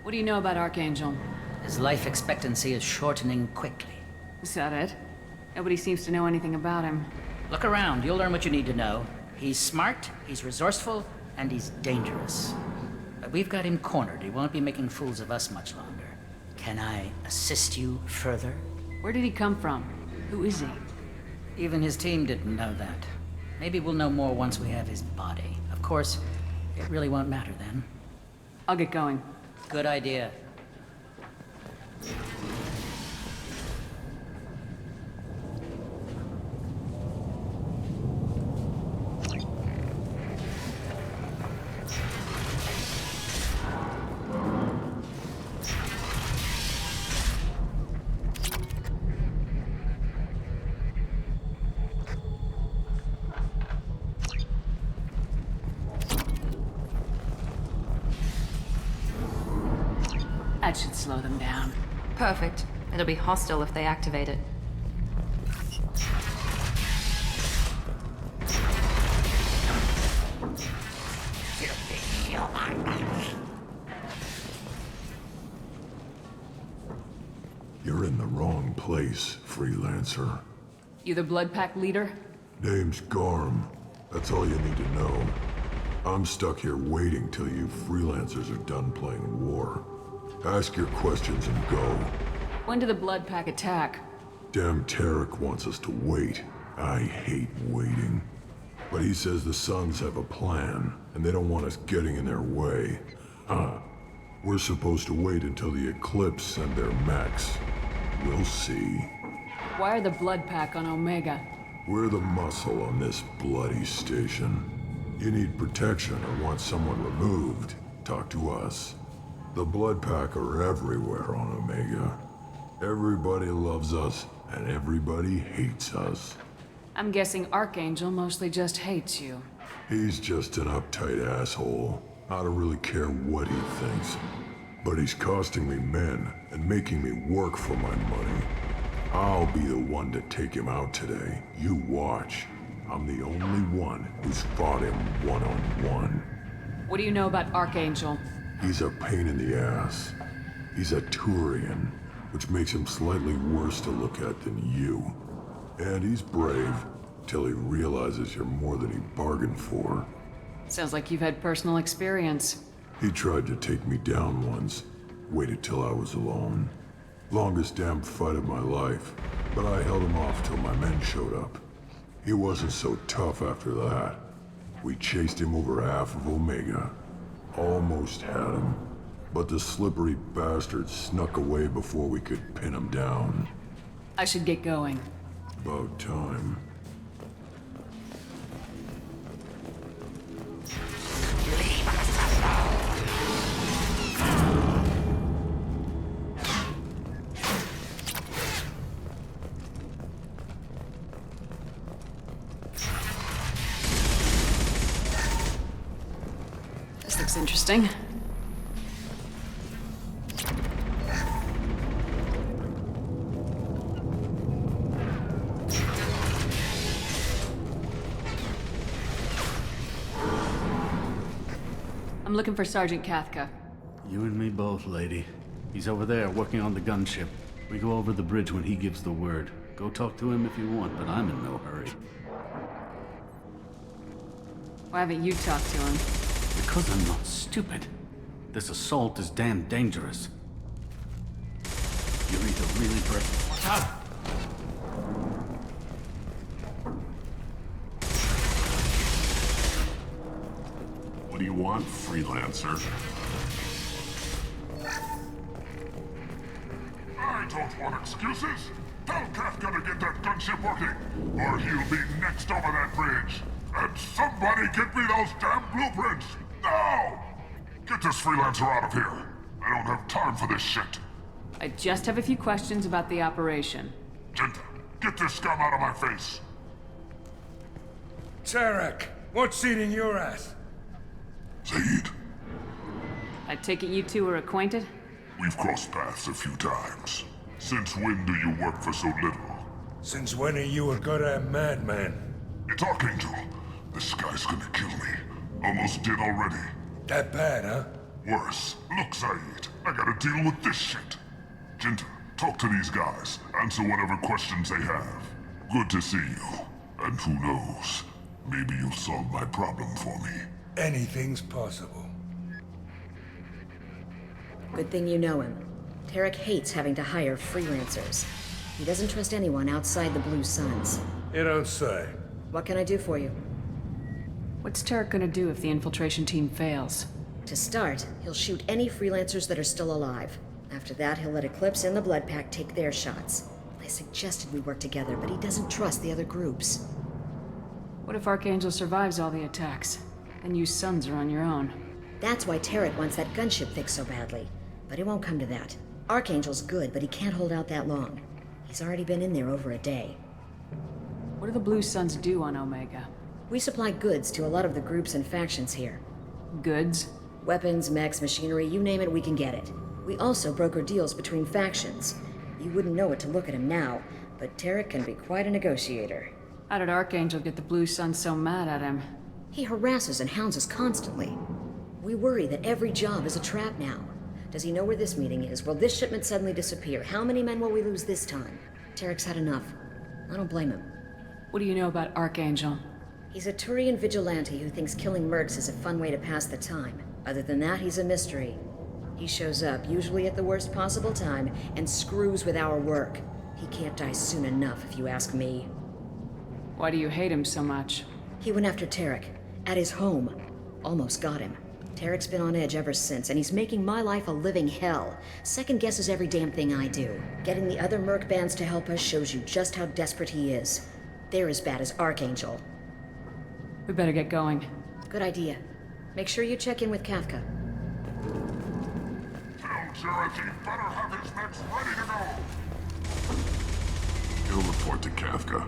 What do you know about Archangel? His life expectancy is shortening quickly. Is that it? Nobody seems to know anything about him. Look around, you'll learn what you need to know. He's smart, he's resourceful, and he's dangerous. But we've got him cornered. He won't be making fools of us much longer. Can I assist you further? Where did he come from? Who is he? Even his team didn't know that. Maybe we'll know more once we have his body. Of course, it really won't matter then. I'll get going. Good idea. That should slow them down. Perfect. It'll be hostile if they activate it. You're in the wrong place, freelancer. You the Blood Pack leader? Name's Garm. That's all you need to know. I'm stuck here waiting till you freelancers are done playing war. Ask your questions and go. When did the Blood Pack attack? Damn Tarek wants us to wait. I hate waiting. But he says the Suns have a plan, and they don't want us getting in their way. We're supposed to wait until the Eclipse send their mechs. We'll see. Why are the Blood Pack on Omega? We're the muscle on this bloody station. You need protection or want someone removed, talk to us. The Blood Pack are everywhere on Omega. Everybody loves us, and everybody hates us. I'm guessing Archangel mostly just hates you. He's just an uptight asshole. I don't really care what he thinks. But he's costing me men and making me work for my money. I'll be the one to take him out today. You watch. I'm the only one who's fought him one-on-one. What do you know about Archangel? He's a pain in the ass. He's a Turian, which makes him slightly worse to look at than you. And he's brave, till he realizes you're more than he bargained for. Sounds like you've had personal experience. He tried to take me down once, waited till I was alone. Longest damn fight of my life, but I held him off till my men showed up. He wasn't so tough after that. We chased him over half of Omega. Almost had him, but the slippery bastard snuck away before we could pin him down. I should get going. About time. This looks interesting. I'm looking for Sergeant Kathka. You and me both, lady. He's over there working on the gunship. We go over the bridge when he gives the word. Go talk to him if you want, but I'm in no hurry. Why haven't you talked to him? Because I'm not stupid. This assault is damn dangerous. You're either really brave. Watch out! What do you want, freelancer? I don't want excuses. Tell Kafka to get that gunship working, or he'll be next over that bridge. And somebody get me those damn blueprints, now! Get this freelancer out of here. I don't have time for this shit. I just have a few questions about the operation. Genta, get this scum out of my face. Tarek, what's eating your ass? Zaid, Take it you two are acquainted? We've crossed paths a few times. Since when do you work for so little? Since when are you a goddamn madman? It's Archangel. This guy's gonna kill me. Almost did already. That bad, huh? Worse. Look, Saeed, I gotta deal with this shit. Jinta, talk to these guys. Answer whatever questions they have. Good to see you. And who knows, maybe you'll solve my problem for me. Anything's possible. Good thing you know him. Tarek hates having to hire freelancers. He doesn't trust anyone outside the Blue Suns. You don't say. What can I do for you? What's Tarek gonna do if the infiltration team fails? To start, he'll shoot any freelancers that are still alive. After that, he'll let Eclipse and the Blood Pack take their shots. I suggested we work together, but he doesn't trust the other groups. What if Archangel survives all the attacks? Then you Suns are on your own. That's why Tarek wants that gunship fixed so badly. But it won't come to that. Archangel's good, but he can't hold out that long. He's already been in there over a day. What do the Blue Suns do on Omega? We supply goods to a lot of the groups and factions here. Goods? Weapons, mechs, machinery, you name it, we can get it. We also broker deals between factions. You wouldn't know it to look at him now, but Tarek can be quite a negotiator. How did Archangel get the Blue Suns so mad at him? He harasses and hounds us constantly. We worry that every job is a trap now. Does he know where this meeting is? Will this shipment suddenly disappear? How many men will we lose this time? Tarek's had enough. I don't blame him. What do you know about Archangel? He's a Turian vigilante who thinks killing mercs is a fun way to pass the time. Other than that, he's a mystery. He shows up, usually at the worst possible time, and screws with our work. He can't die soon enough, if you ask me. Why do you hate him so much? He went after Tarek. At his home. Almost got him. Tarek's been on edge ever since, and he's making my life a living hell. Second guesses every damn thing I do. Getting the other merc bands to help us shows you just how desperate he is. They're as bad as Archangel. We better get going. Good idea. Make sure you check in with Kafka. Tell Jarrett he better have his mechs ready to go. He'll report to Kafka.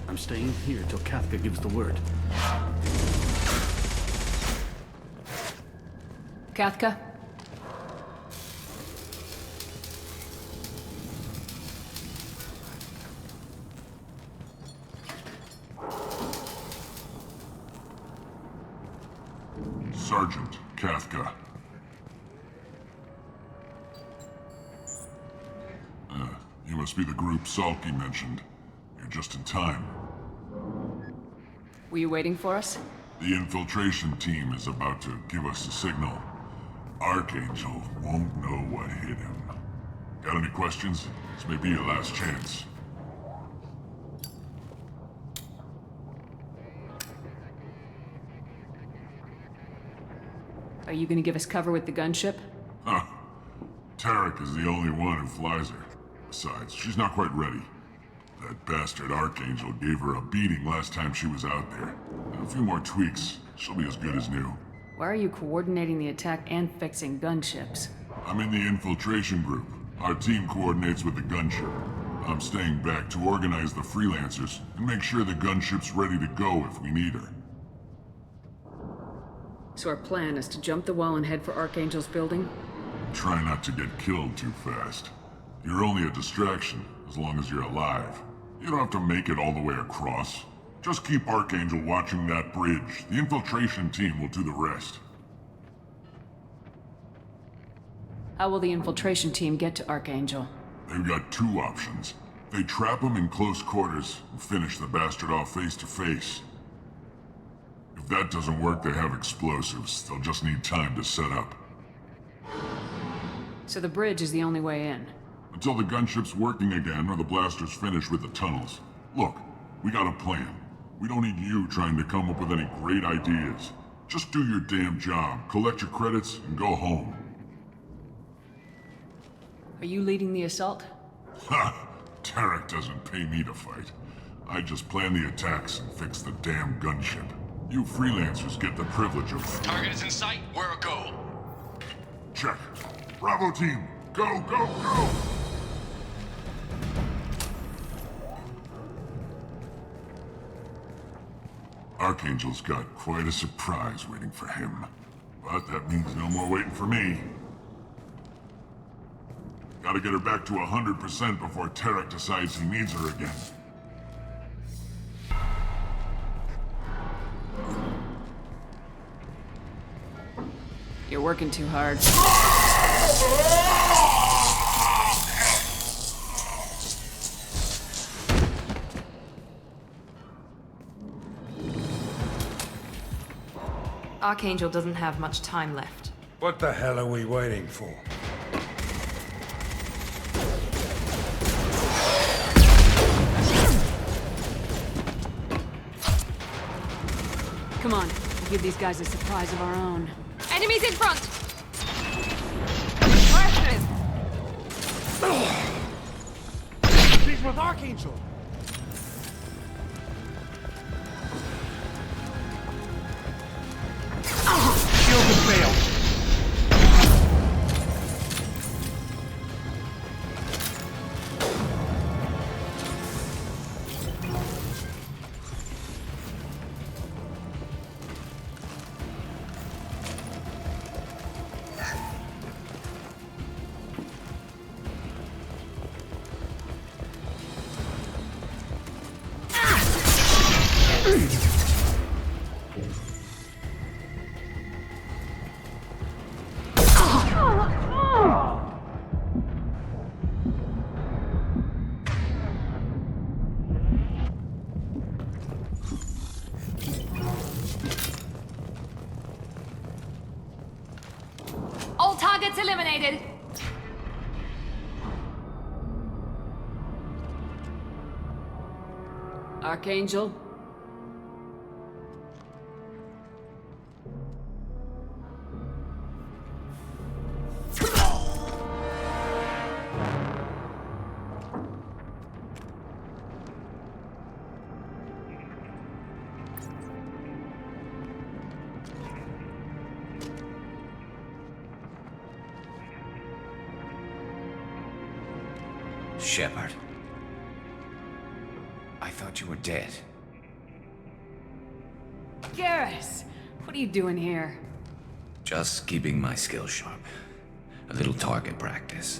I'm staying here till Kafka gives the word. Kafka? Sergeant Kafka. You must be the group Salky mentioned. You're just in time. Were you waiting for us? The infiltration team is about to give us a signal. Archangel won't know what hit him. Got any questions? This may be your last chance. Are you gonna give us cover with the gunship? Huh. Tarek is the only one who flies her. Besides, she's not quite ready. That bastard Archangel gave her a beating last time she was out there. A few more tweaks, she'll be as good as new. Why are you coordinating the attack and fixing gunships? I'm in the infiltration group. Our team coordinates with the gunship. I'm staying back to organize the freelancers and make sure the gunship's ready to go if we need her. So our plan is to jump the wall and head for Archangel's building? Try not to get killed too fast. You're only a distraction, as long as you're alive. You don't have to make it all the way across. Just keep Archangel watching that bridge. The infiltration team will do the rest. How will the infiltration team get to Archangel? They've got two options. They trap him in close quarters and finish the bastard off face to face. If that doesn't work, they have explosives. They'll just need time to set up. So the bridge is the only way in? Until the gunship's working again or the blasters finish with the tunnels. Look, we got a plan. We don't need you trying to come up with any great ideas. Just do your damn job, collect your credits, and go home. Are you leading the assault? Ha! Tarek doesn't pay me to fight. I just plan the attacks and fix the damn gunship. You freelancers get the privilege of... Target is in sight. Where a go? Check. Bravo team, go, go, go! Archangel's got quite a surprise waiting for him. But that means no more waiting for me. Gotta get her back to 100% before Tarek decides he needs her again. You're working too hard. Archangel doesn't have much time left. What the hell are we waiting for? Come on, we'll give these guys a surprise of our own. Enemies in front! She's with Archangel! Shield has failed. All targets eliminated! Archangel? Shepard. I thought you were dead. Garrus! What are you doing here? Just keeping my skills sharp. A little target practice.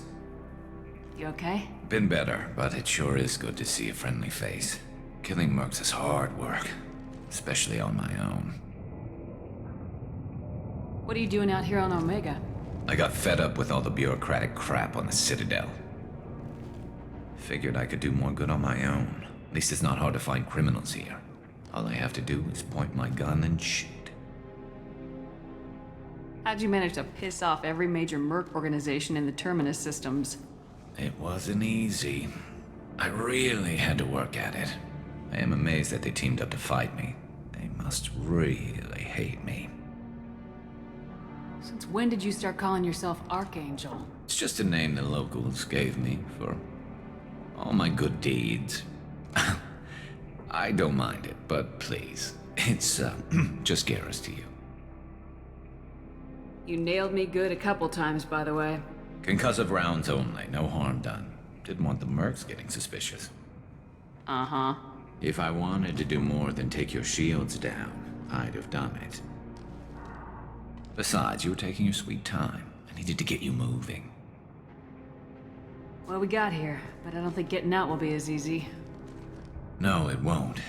You okay? Been better, but it sure is good to see a friendly face. Killing mercs is hard work, especially on my own. What are you doing out here on Omega? I got fed up with all the bureaucratic crap on the Citadel. Figured I could do more good on my own. At least it's not hard to find criminals here. All I have to do is point my gun and shoot. How'd you manage to piss off every major merc organization in the Terminus systems? It wasn't easy. I really had to work at it. I am amazed that they teamed up to fight me. They must really hate me. Since when did you start calling yourself Archangel? It's just a name the locals gave me for all my good deeds. I don't mind it, but please, it's just Garrus to you. You nailed me good a couple times, by the way. Concussive rounds only, no harm done. Didn't want the mercs getting suspicious. Uh-huh. If I wanted to do more than take your shields down, I'd have done it. Besides, you were taking your sweet time. I needed to get you moving. Well, we got here, but I don't think getting out will be as easy. No, it won't.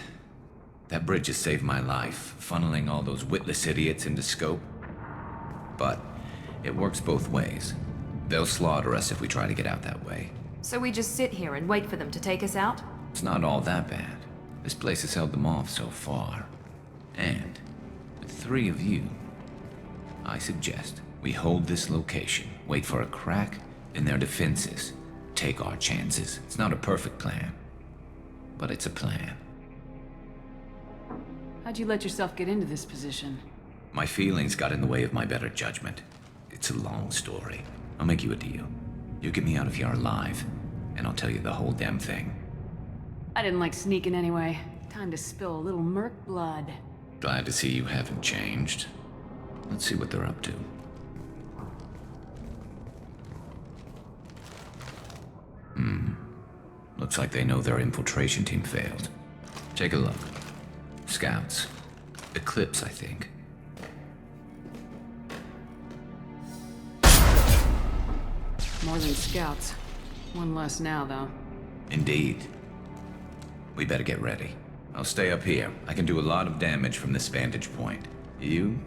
That bridge has saved my life, funneling all those witless idiots into scope. But it works both ways. They'll slaughter us if we try to get out that way. So we just sit here and wait for them to take us out? It's not all that bad. This place has held them off so far. And with 3 of you, I suggest we hold this location, wait for a crack in their defenses, take our chances. It's not a perfect plan, but it's a plan. How'd you let yourself get into this position? My feelings got in the way of my better judgment. It's a long story. I'll make you a deal. You get me out of here alive, and I'll tell you the whole damn thing. I didn't like sneaking anyway. Time to spill a little merc blood. Glad to see you haven't changed. Let's see what they're up to. Looks like they know their infiltration team failed. Take a look. Scouts. Eclipse, I think. More than scouts. One less now, though. Indeed. We better get ready. I'll stay up here. I can do a lot of damage from this vantage point. You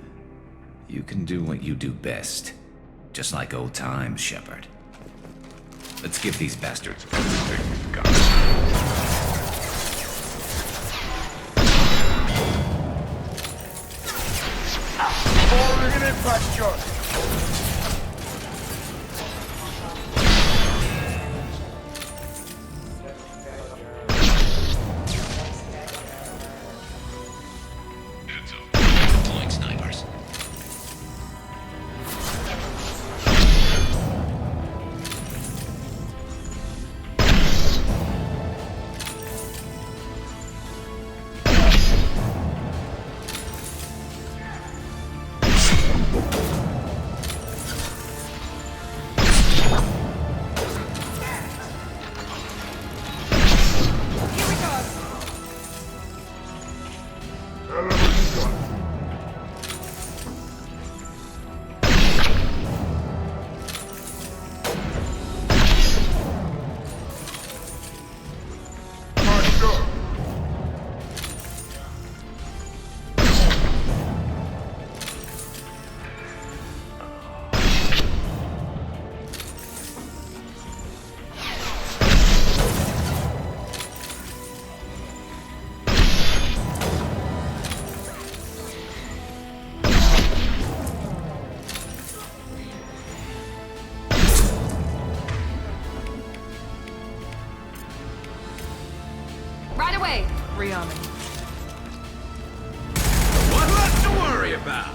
can do what you do best. Just like old times, Shepard. Let's give these bastards a gun. Falling in pasture! Free on me. What left to worry about?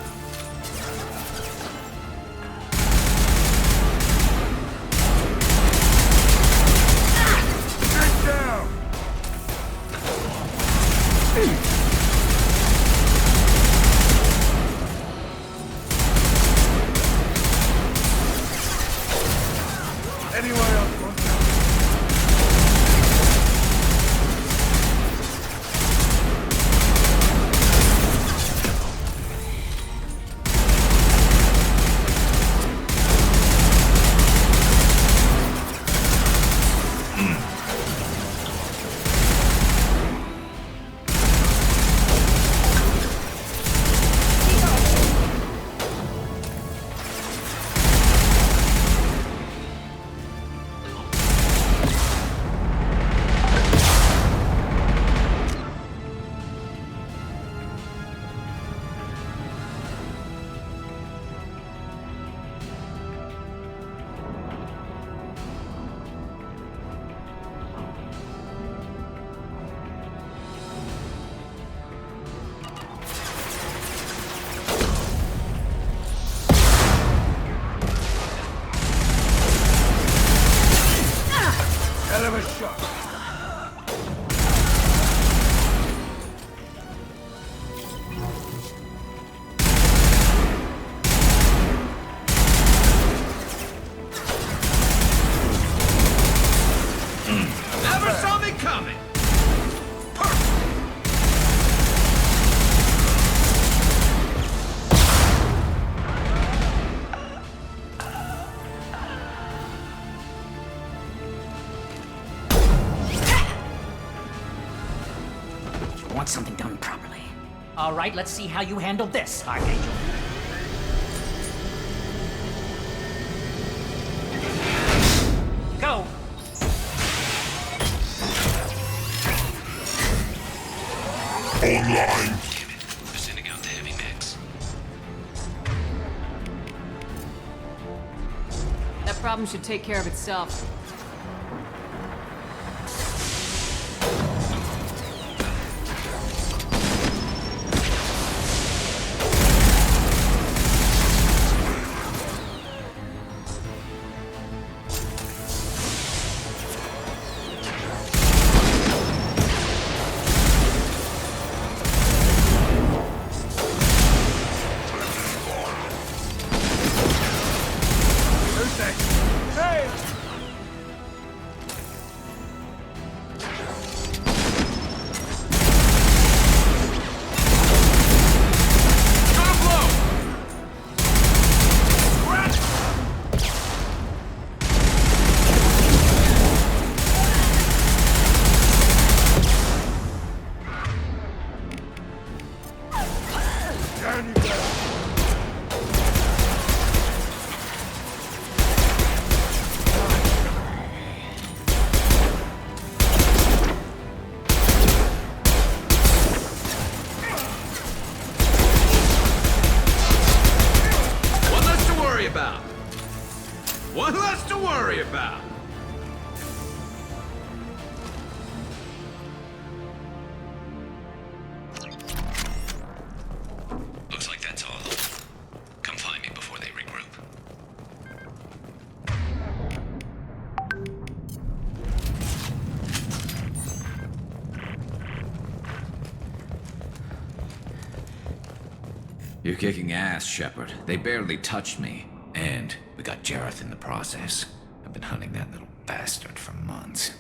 Get down! Anyone else want that? Hell of a shot. Never saw me coming. Want something done properly. All right, let's see how you handle this, Archangel. Go! Online. We're sending out the heavy mix. That problem should take care of itself. One less to worry about. Looks like that's all. Come find me before they regroup. You're kicking ass, Shepard. They barely touched me. And we got Jareth in the process. I've been hunting that little bastard for months.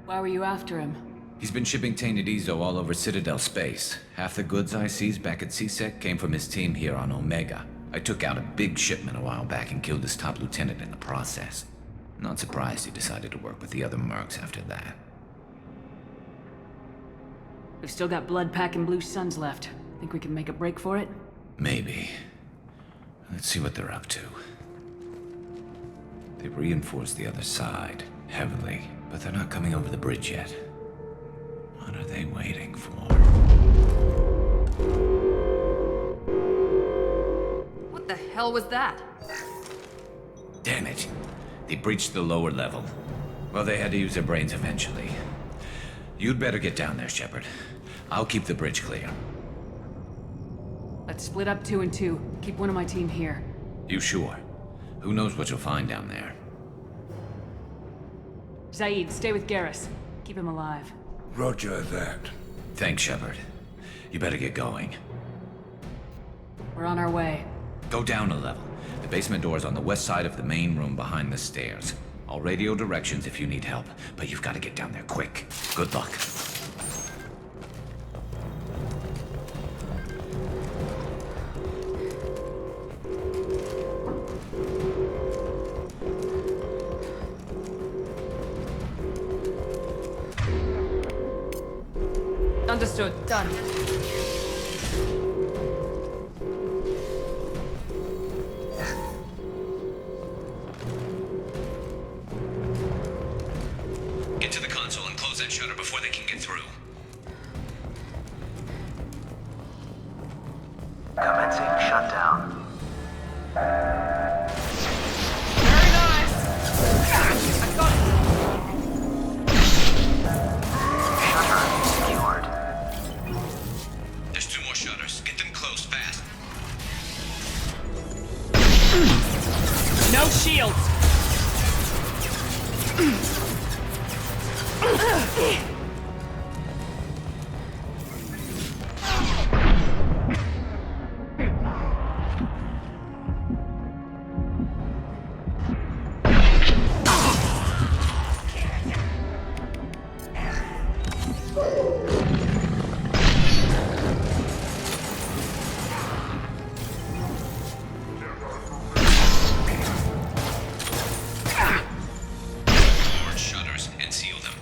Why were you after him? He's been shipping tainted Ezo all over Citadel space. Half the goods I seized back at CSEC came from his team here on Omega. I took out a big shipment a while back and killed his top lieutenant in the process. Not surprised he decided to work with the other mercs after that. We've still got Blood Pack and Blue Suns left. Think we can make a break for it? Maybe. Let's see what they're up to. They've reinforced the other side, heavily, but they're not coming over the bridge yet. What are they waiting for? What the hell was that? Damn it. They breached the lower level. Well, they had to use their brains eventually. You'd better get down there, Shepard. I'll keep the bridge clear. Let's split up 2 and 2. Keep one of my team here. You sure? Who knows what you'll find down there? Zaid, stay with Garrus. Keep him alive. Roger that. Thanks, Shepard. You better get going. We're on our way. Go down a level. The basement door is on the west side of the main room behind the stairs. I'll radio directions if you need help, but you've got to get down there quick. Good luck. Understood. Done. Get to the console and close that shutter before they can get through. Commencing shutdown. Very nice! I got it! There's 2 more shutters. Get them closed fast. No shields! Shutters and seal them.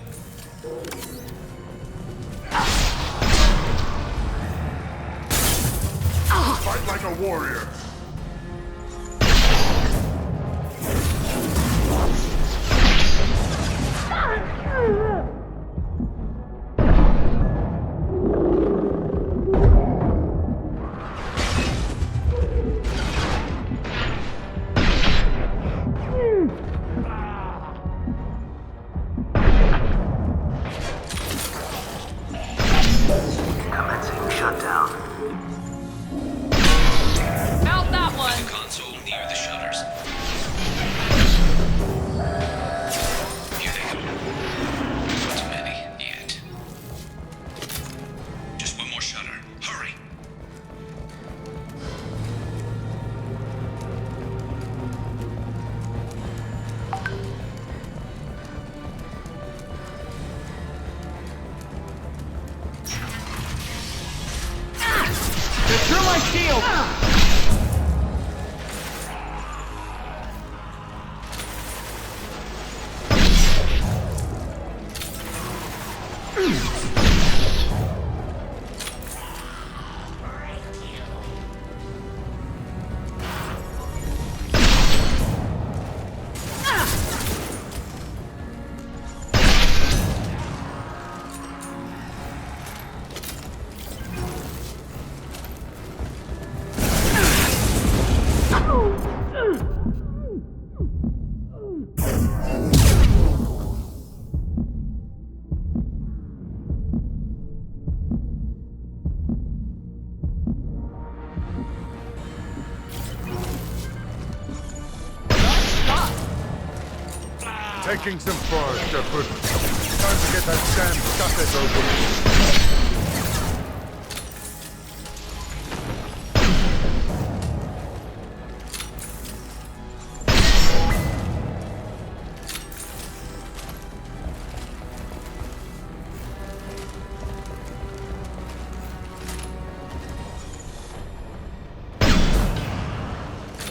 Taking some fire, Shepherd. Time to get that damn cassette open.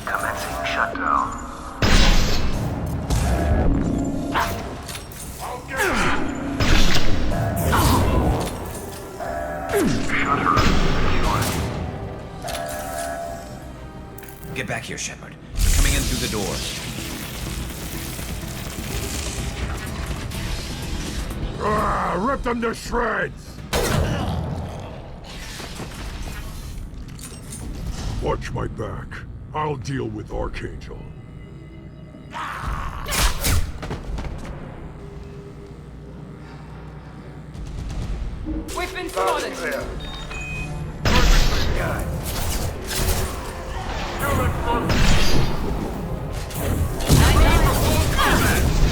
Commencing shutdown. Get back here, Shepard. They're coming in through the doors. Rip them to shreds! Watch my back. I'll deal with Archangel. We've been spotted!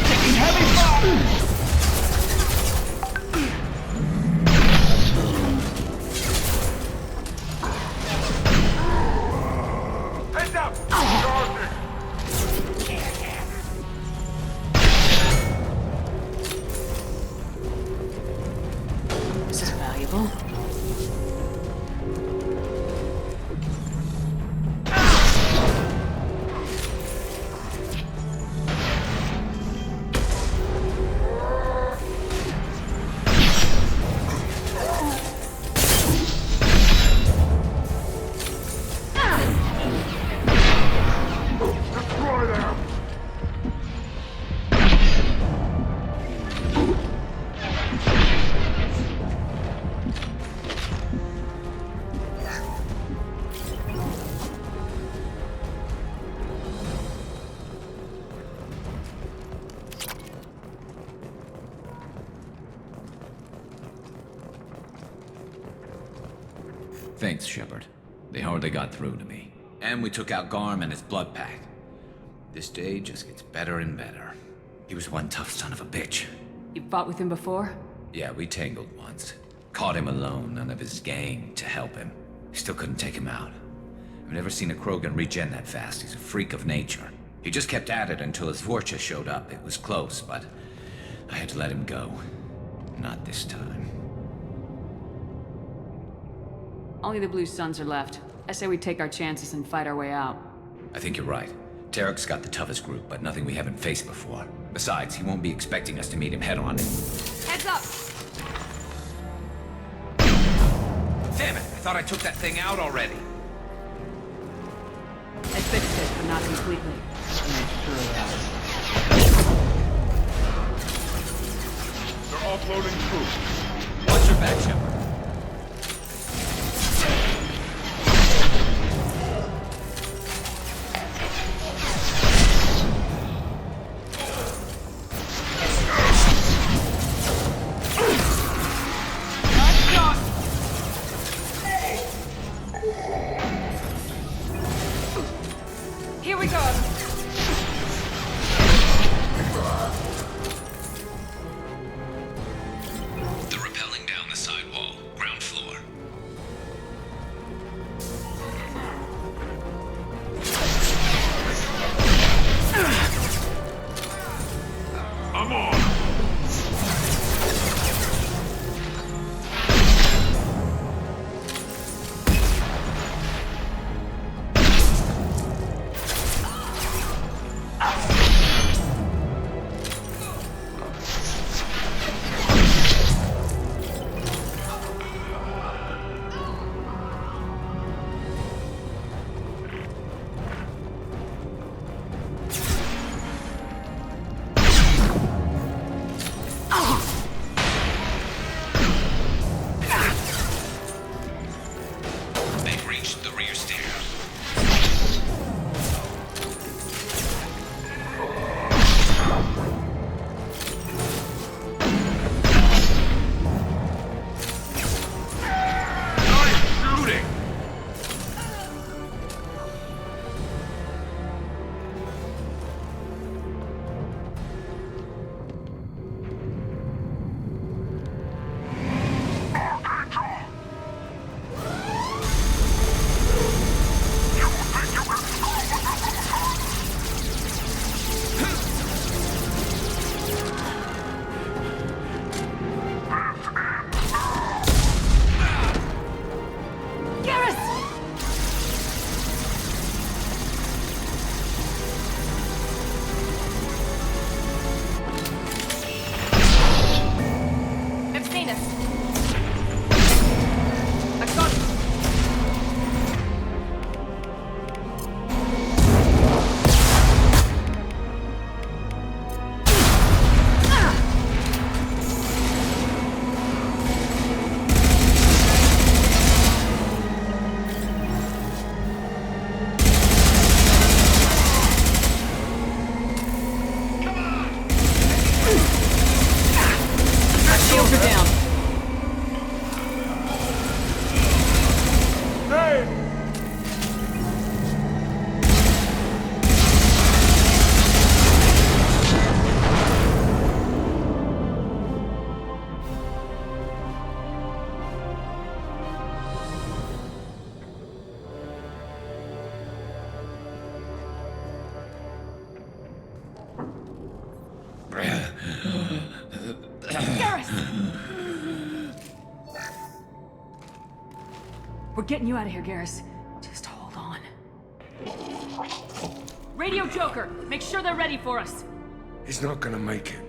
Taking heavy fire! Heads up! Charging! This is valuable. Destroy them! Thanks, Shepard. They hardly got through to me. And we took out Garm and his blood pack. This day just gets better and better. He was one tough son of a bitch. You fought with him before? Yeah, we tangled once. Caught him alone, none of his gang to help him. Still couldn't take him out. I've never seen a Krogan regen that fast. He's a freak of nature. He just kept at it until his Vorcha showed up. It was close, but I had to let him go. Not this time. Only the Blue Suns are left. I say we take our chances and fight our way out. I think you're right. Tarek's got the toughest group, but nothing we haven't faced before. Besides, he won't be expecting us to meet him head-on. Heads up! Damn it! I thought I took that thing out already. I fixed it, but not completely. They're offloading troops. Watch your back, Shepard. Here we go! They're rappelling down the side wall, ground floor. I'm on! They've reached the rear stairs. getting you out of here, Garrus. Just hold on. Radio Joker, make sure they're ready for us. He's not gonna make it.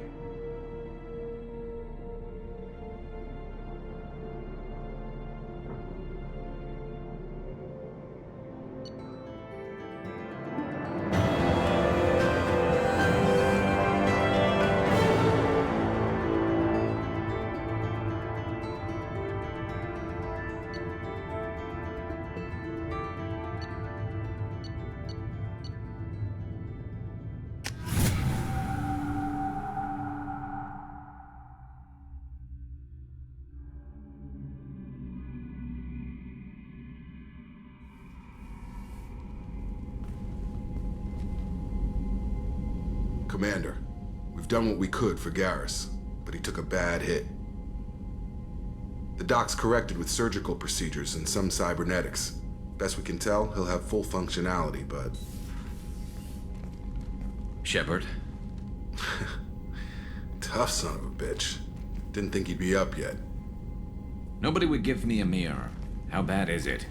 Commander, we've done what we could for Garrus, but he took a bad hit. The doc's corrected with surgical procedures and some cybernetics. Best we can tell, he'll have full functionality, but... Shepard? Tough son of a bitch. Didn't think he'd be up yet. Nobody would give me a mirror. How bad is it?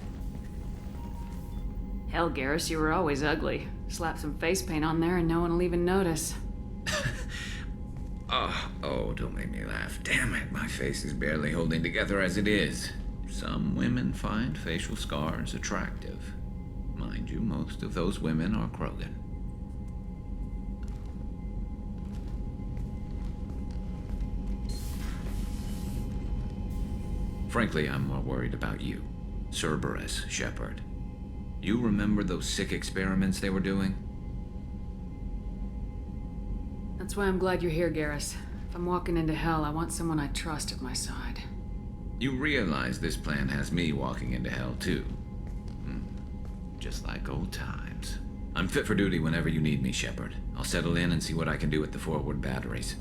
Hell, Garrus, you were always ugly. Slap some face paint on there and no one will even notice. Oh, don't make me laugh. Damn it, my face is barely holding together as it is. Some women find facial scars attractive. Mind you, most of those women are Krogan. Frankly, I'm more worried about you. Cerberus, Shepard. You remember those sick experiments they were doing? That's why I'm glad you're here, Garrus. If I'm walking into hell, I want someone I trust at my side. You realize this plan has me walking into hell, too. Just like old times. I'm fit for duty whenever you need me, Shepard. I'll settle in and see what I can do with the forward batteries.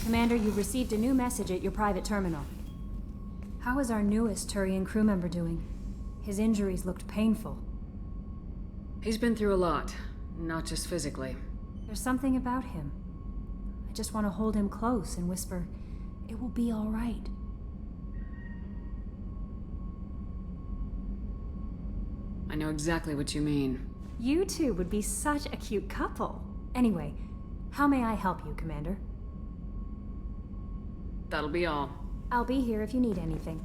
Commander, you've received a new message at your private terminal. How is our newest Turian crew member doing? His injuries looked painful. He's been through a lot, not just physically. There's something about him. I just want to hold him close and whisper, "It will be all right." I know exactly what you mean. You two would be such a cute couple. Anyway, how may I help you, Commander? That'll be all. I'll be here if you need anything.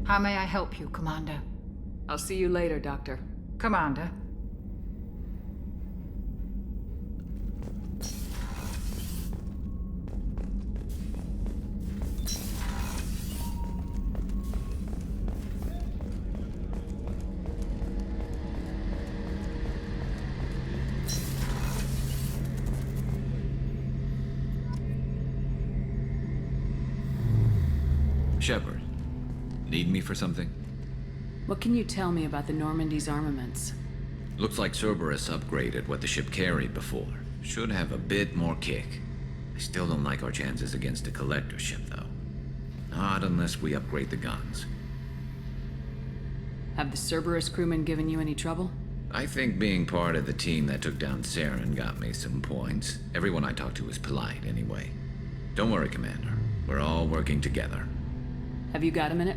How may I help you, Commander? I'll see you later, Doctor. Commander? Shepard, need me for something? What can you tell me about the Normandy's armaments? Looks like Cerberus upgraded what the ship carried before. Should have a bit more kick. I still don't like our chances against a collector ship, though. Not unless we upgrade the guns. Have the Cerberus crewmen given you any trouble? I think being part of the team that took down Saren got me some points. Everyone I talked to was polite, anyway. Don't worry, Commander. We're all working together. Have you got a minute?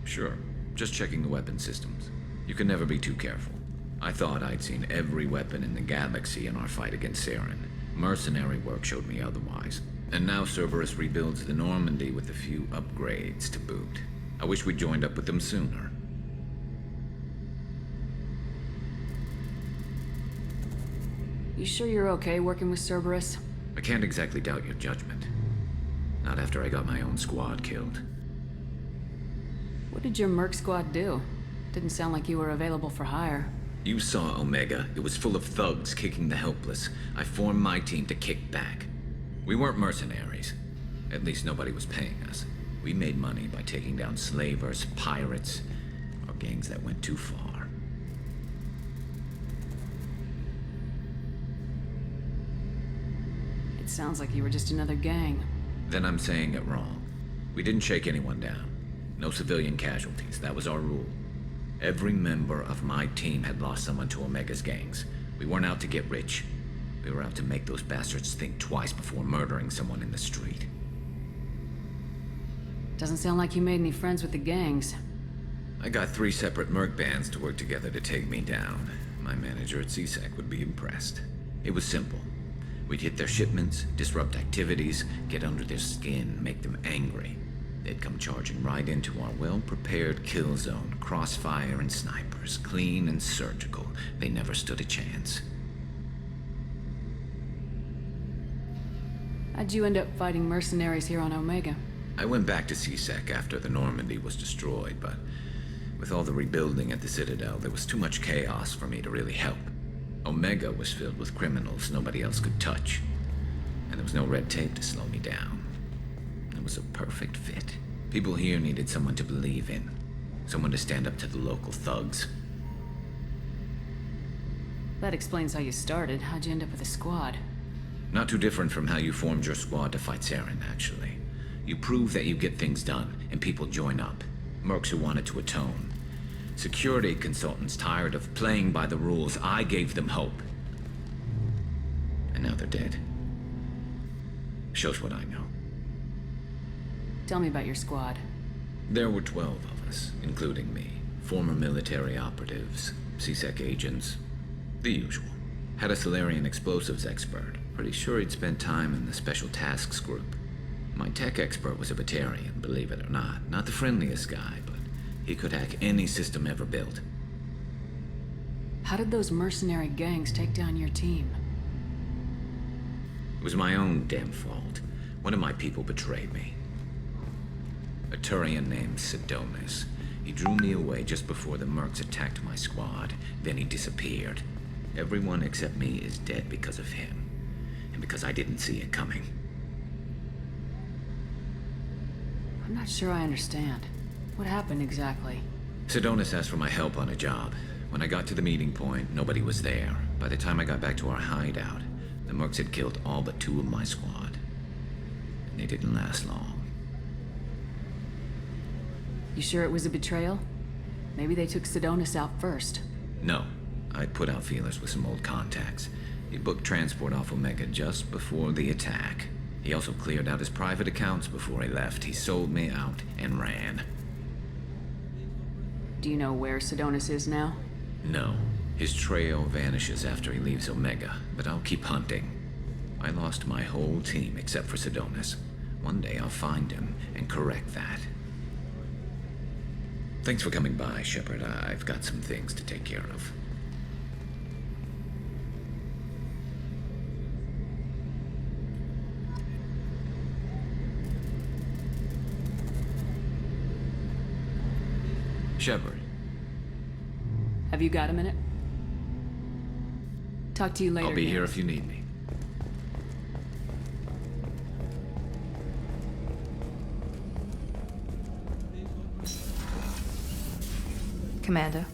Sure. Just checking the weapon systems. You can never be too careful. I thought I'd seen every weapon in the galaxy in our fight against Saren. Mercenary work showed me otherwise. And now Cerberus rebuilds the Normandy with a few upgrades to boot. I wish we'd joined up with them sooner. You sure you're okay working with Cerberus? I can't exactly doubt your judgment. Not after I got my own squad killed. What did your merc squad do? Didn't sound like you were available for hire. You saw Omega. It was full of thugs kicking the helpless. I formed my team to kick back. We weren't mercenaries. At least nobody was paying us. We made money by taking down slavers, pirates, or gangs that went too far. It sounds like you were just another gang. Then I'm saying it wrong. We didn't shake anyone down. No civilian casualties. That was our rule. Every member of my team had lost someone to Omega's gangs. We weren't out to get rich. We were out to make those bastards think twice before murdering someone in the street. Doesn't sound like you made any friends with the gangs. I got 3 separate merc bands to work together to take me down. My manager at CSEC would be impressed. It was simple. We'd hit their shipments, disrupt activities, get under their skin, make them angry. They'd come charging right into our well-prepared kill zone, crossfire and snipers, clean and surgical. They never stood a chance. How'd you end up fighting mercenaries here on Omega? I went back to CSEC after the Normandy was destroyed, but with all the rebuilding at the Citadel, there was too much chaos for me to really help. Omega was filled with criminals nobody else could touch, and there was no red tape to slow me down. It was a perfect fit. People here needed someone to believe in, someone to stand up to the local thugs. That explains how you started. How'd you end up with a squad? Not too different from how you formed your squad to fight Saren, actually. You prove that you get things done, and people join up. Mercs who wanted to atone. Security consultants tired of playing by the rules. I gave them hope. And now they're dead. Shows what I know. Tell me about your squad. There were 12 of us, including me. Former military operatives, CSEC agents, the usual. Had a Solarian explosives expert. Pretty sure he'd spent time in the Special Tasks Group. My tech expert was a Batarian, believe it or not. Not the friendliest guy, but he could hack any system ever built. How did those mercenary gangs take down your team? It was my own damn fault. One of my people betrayed me. A Turian named Sidonis. He drew me away just before the mercs attacked my squad. Then he disappeared. Everyone except me is dead because of him. And because I didn't see it coming. I'm not sure I understand. What happened exactly? Sidonis asked for my help on a job. When I got to the meeting point, nobody was there. By the time I got back to our hideout, the mercs had killed all but 2 of my squad. And they didn't last long. You sure it was a betrayal? Maybe they took Sidonis out first. No. I put out feelers with some old contacts. He booked transport off Omega just before the attack. He also cleared out his private accounts before he left. He sold me out and ran. Do you know where Sidonis is now? No. His trail vanishes after he leaves Omega, but I'll keep hunting. I lost my whole team except for Sidonis. One day I'll find him and correct that. Thanks for coming by, Shepard. I've got some things to take care of. Shepard. Have you got a minute? Talk to you later. I'll be Gaines. here if you need me. Commander,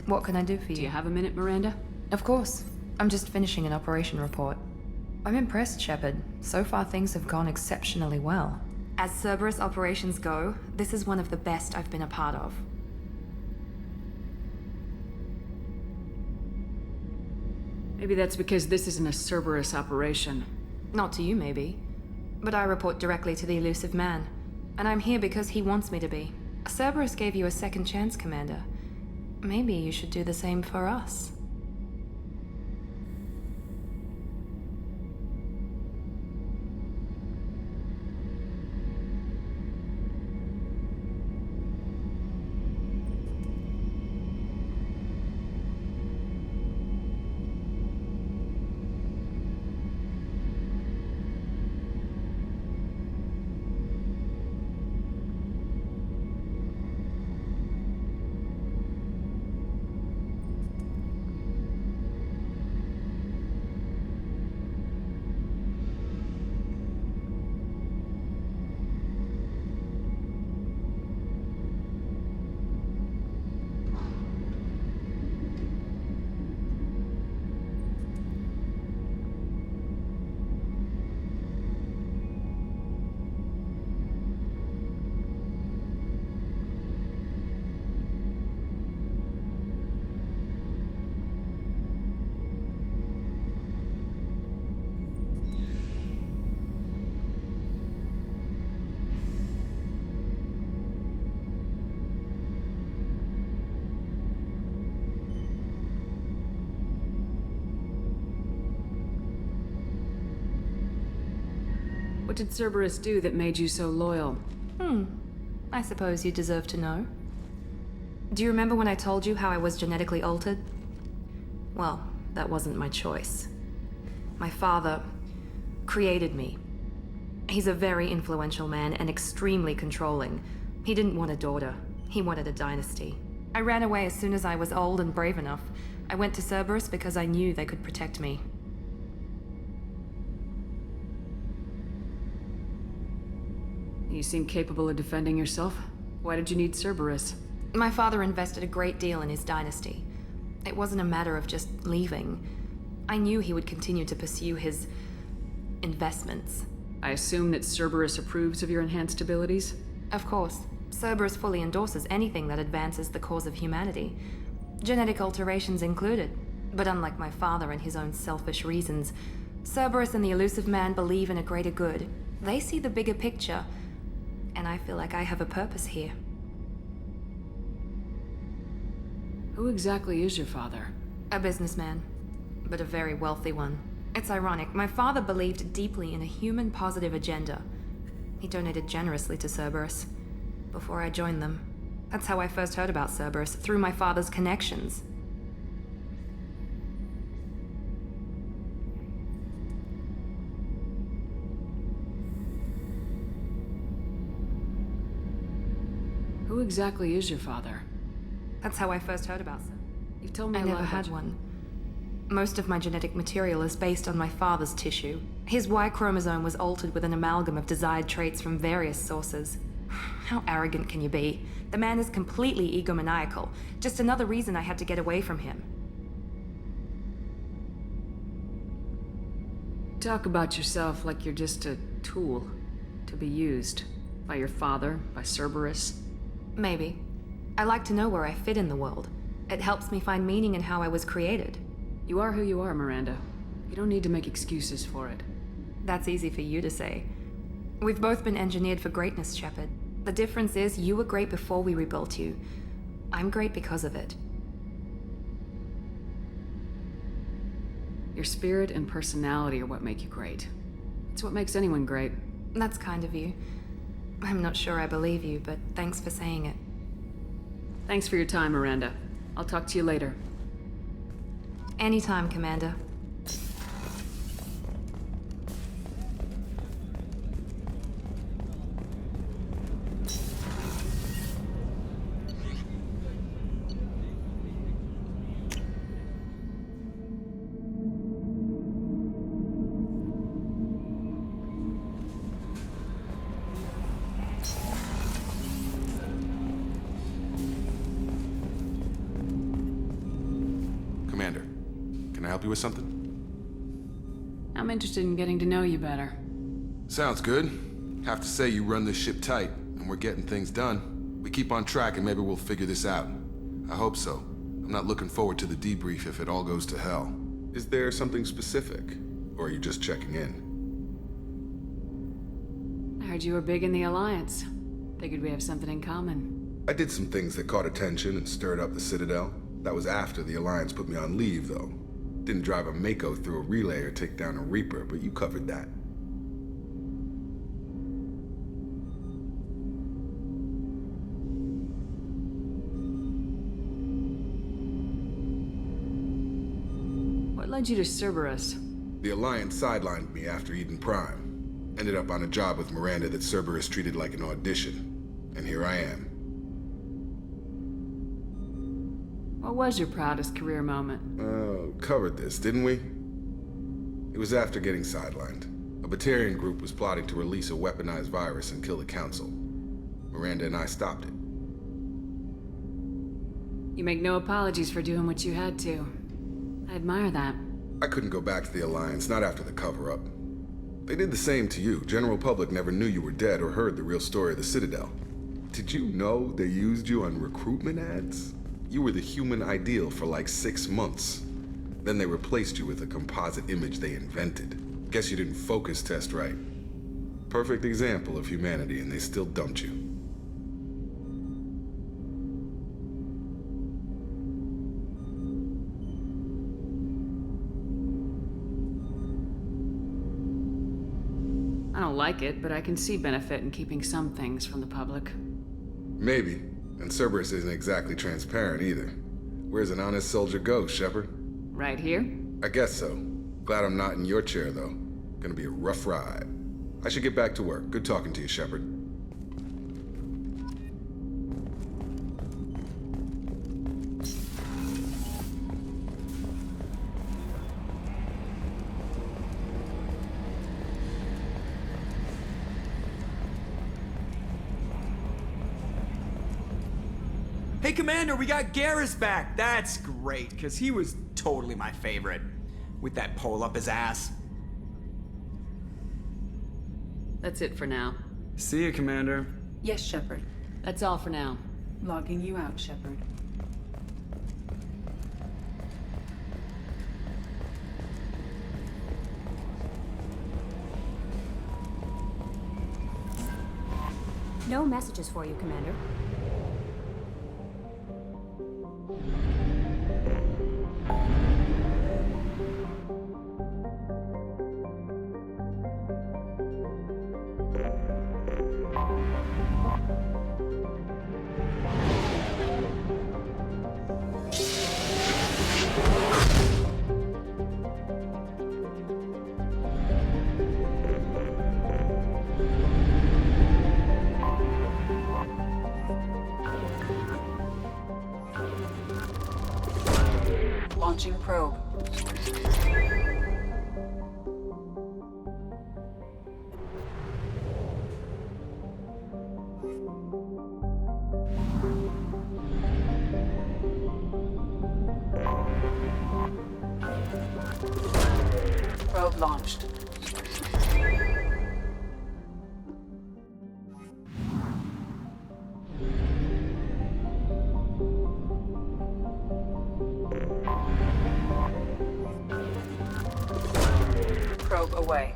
what can I do for you? Do you have a minute, Miranda? Of course. I'm just finishing an operation report. I'm impressed, Shepard. So far, things have gone exceptionally well. As Cerberus operations go, this is one of the best I've been a part of. Maybe that's because this isn't a Cerberus operation. Not to you, maybe. But I report directly to the elusive man. And I'm here because he wants me to be. Cerberus gave you a second chance, Commander. Maybe you should do the same for us. What did Cerberus do that made you so loyal? I suppose you deserve to know. Do you remember when I told you how I was genetically altered? Well, that wasn't my choice. My father created me. He's a very influential man and extremely controlling. He didn't want a daughter. He wanted a dynasty. I ran away as soon as I was old and brave enough. I went to Cerberus because I knew they could protect me. You seem capable of defending yourself. Why did you need Cerberus? My father invested a great deal in his dynasty. It wasn't a matter of just leaving. I knew he would continue to pursue his investments. I assume that Cerberus approves of your enhanced abilities? Of course. Cerberus fully endorses anything that advances the cause of humanity. Genetic alterations included. But unlike my father and his own selfish reasons, Cerberus and the elusive man believe in a greater good. They see the bigger picture, and I feel like I have a purpose here. Who exactly is your father? A businessman, but a very wealthy one. It's ironic, my father believed deeply in a human-positive agenda. He donated generously to Cerberus before I joined them. That's how I first heard about Cerberus, through my father's connections. Who exactly is your father? That's how I first heard about Cerberus. You've told me I a lot never had about one. Most of my genetic material is based on my father's tissue. His Y chromosome was altered with an amalgam of desired traits from various sources. How arrogant can you be? The man is completely egomaniacal. Just another reason I had to get away from him. Talk about yourself like you're just a tool to be used by your father, by Cerberus. Maybe. I like to know where I fit in the world. It helps me find meaning in how I was created. You are who you are, Miranda. You don't need to make excuses for it. That's easy for you to say. We've both been engineered for greatness, Shepard. The difference is you were great before we rebuilt you. I'm great because of it. Your spirit and personality are what make you great. It's what makes anyone great. That's kind of you. I'm not sure I believe you, but thanks for saying it. Thanks for your time, Miranda. I'll talk to you later. Anytime, Commander. Commander, can I help you with something? I'm interested in getting to know you better. Sounds good. Have to say you run this ship tight, and we're getting things done. We keep on track and maybe we'll figure this out. I hope so. I'm not looking forward to the debrief if it all goes to hell. Is there something specific? Or are you just checking in? I heard you were big in the Alliance. Figured we have something in common. I did some things that caught attention and stirred up the Citadel. That was after the Alliance put me on leave, though. Didn't drive a Mako through a relay or take down a Reaper, but you covered that. What led you to Cerberus? The Alliance sidelined me after Eden Prime. Ended up on a job with Miranda that Cerberus treated like an audition. And here I am. What was your proudest career moment? Covered this, didn't we? It was after getting sidelined. A Batarian group was plotting to release a weaponized virus and kill the Council. Miranda and I stopped it. You make no apologies for doing what you had to. I admire that. I couldn't go back to the Alliance, not after the cover-up. They did the same to you. General public never knew you were dead or heard the real story of the Citadel. Did you know they used you on recruitment ads? You were the human ideal for like 6 months. Then they replaced you with a composite image they invented. Guess you didn't focus test right. Perfect example of humanity, and they still dumped you. I don't like it, but I can see benefit in keeping some things from the public. Maybe. And Cerberus isn't exactly transparent either. Where's an honest soldier go, Shepard? Right here? I guess so. Glad I'm not in your chair, though. Gonna be a rough ride. I should get back to work. Good talking to you, Shepard. Hey, Commander, we got Garrus back. That's great, because he was totally my favorite. With that pole up his ass. That's it for now. See you, Commander. Yes, Shepard. That's all for now. Logging you out, Shepard. No messages for you, Commander. Launching probe. Probe launched. Probe away.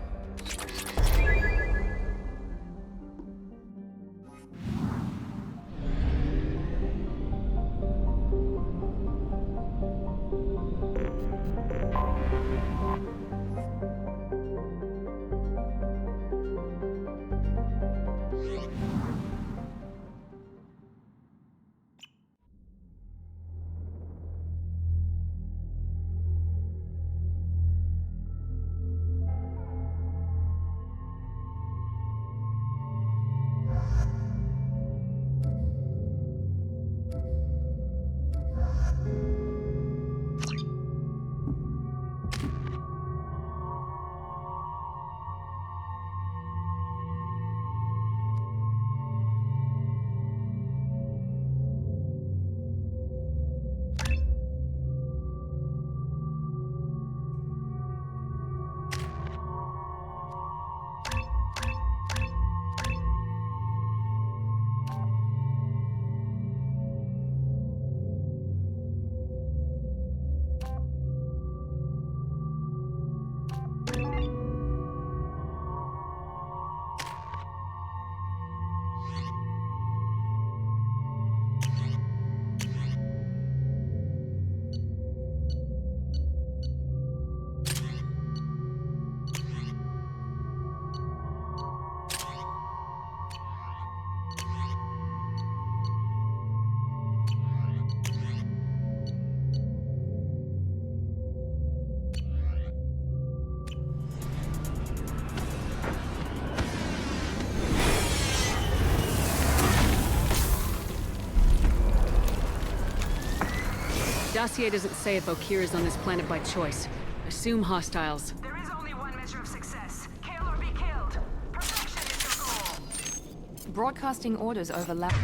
dossier doesn't say if Okeer is on this planet by choice. Assume hostiles. There is only one measure of success. Kill or be killed. Perfection is your goal. Broadcasting orders overlap.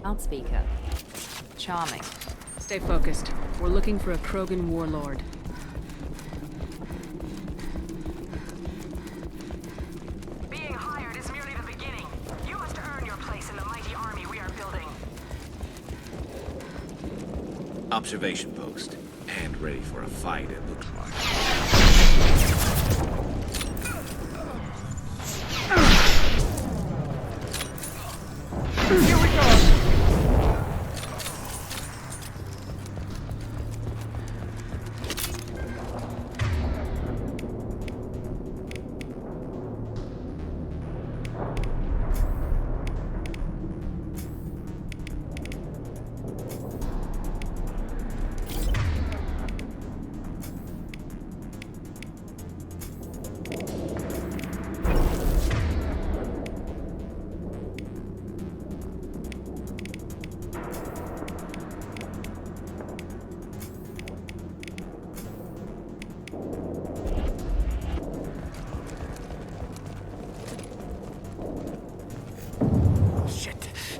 Loudspeaker. Charming. Stay focused. We're looking for a Krogan warlord. Being hired is merely the beginning. You must earn your place in the mighty army we are building. Observation post. And ready for a fight, it looks like. Here we go!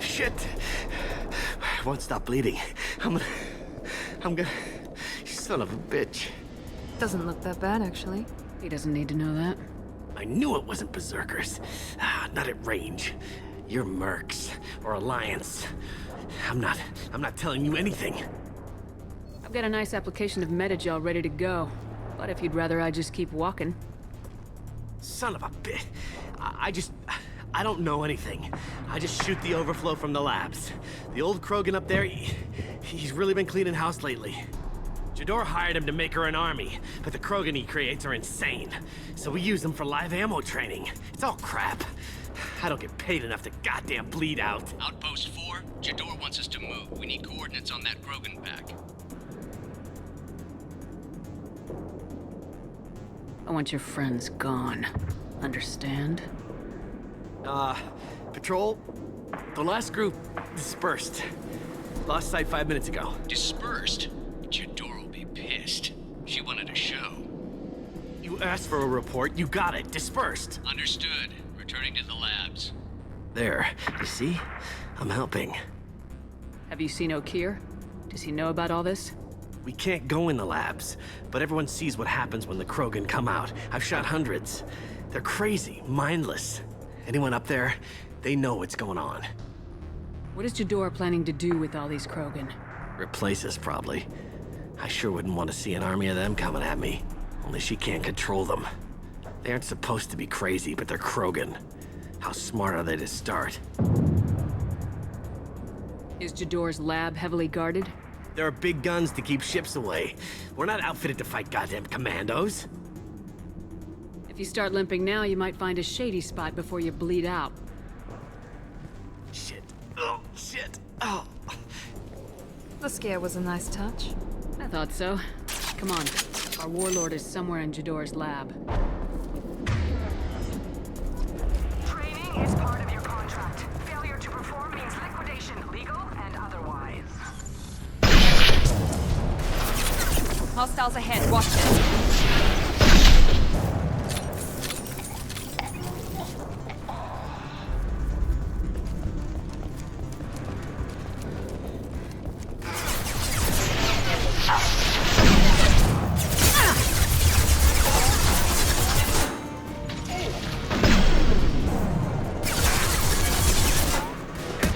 Shit! I won't stop bleeding. I'm gonna... You son of a bitch. Doesn't look that bad, actually. He doesn't need to know that. I knew it wasn't Berserkers. Not at range. You're Mercs. Or Alliance. I'm not telling you anything. I've got a nice application of Metagel ready to go. But if you'd rather I just keep walking. Son of a bitch. I don't know anything. I just shoot the overflow from the labs. The old Krogan up there, he's really been cleaning house lately. Jador hired him to make her an army, but the Krogan he creates are insane. So we use them for live ammo training. It's all crap. I don't get paid enough to goddamn bleed out. Outpost 4, Jador wants us to move. We need coordinates on that Krogan pack. I want your friends gone. Understand? Patrol, the last group dispersed. Lost sight 5 minutes ago. Dispersed? Jador will be pissed. She wanted a show. You asked for a report, you got it. Dispersed. Understood. Returning to the labs. There. You see? I'm helping. Have you seen Okeer? Does he know about all this? We can't go in the labs, but everyone sees what happens when the Krogan come out. I've shot hundreds. They're crazy, mindless. Anyone up there, they know what's going on. What is Jador planning to do with all these Krogan? Replace us, probably. I sure wouldn't want to see an army of them coming at me. Only she can't control them. They aren't supposed to be crazy, but they're Krogan. How smart are they to start? Is Jador's lab heavily guarded? There are big guns to keep ships away. We're not outfitted to fight goddamn commandos. If you start limping now, you might find a shady spot before you bleed out. Shit. Oh, shit. Oh. The scare was a nice touch. I thought so. Come on. Our warlord is somewhere in Jador's lab. Training is part of your contract. Failure to perform means liquidation, legal and otherwise. Hostiles ahead, watch it.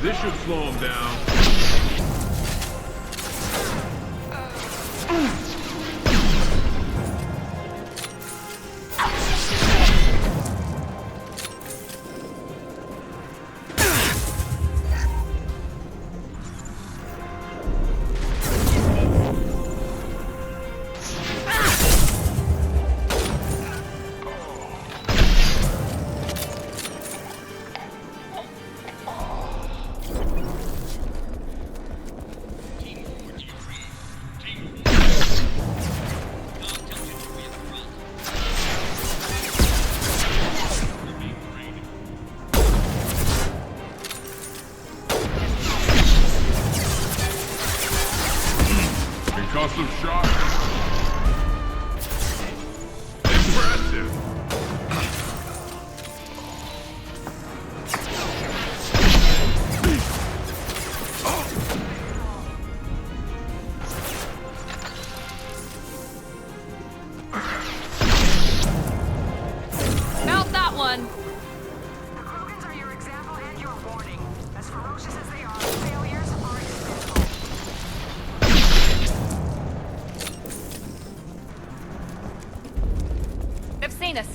This should slow him down. that one! The Krogans are your example and your warning. As ferocious as they are, failures are expendable. They've seen us.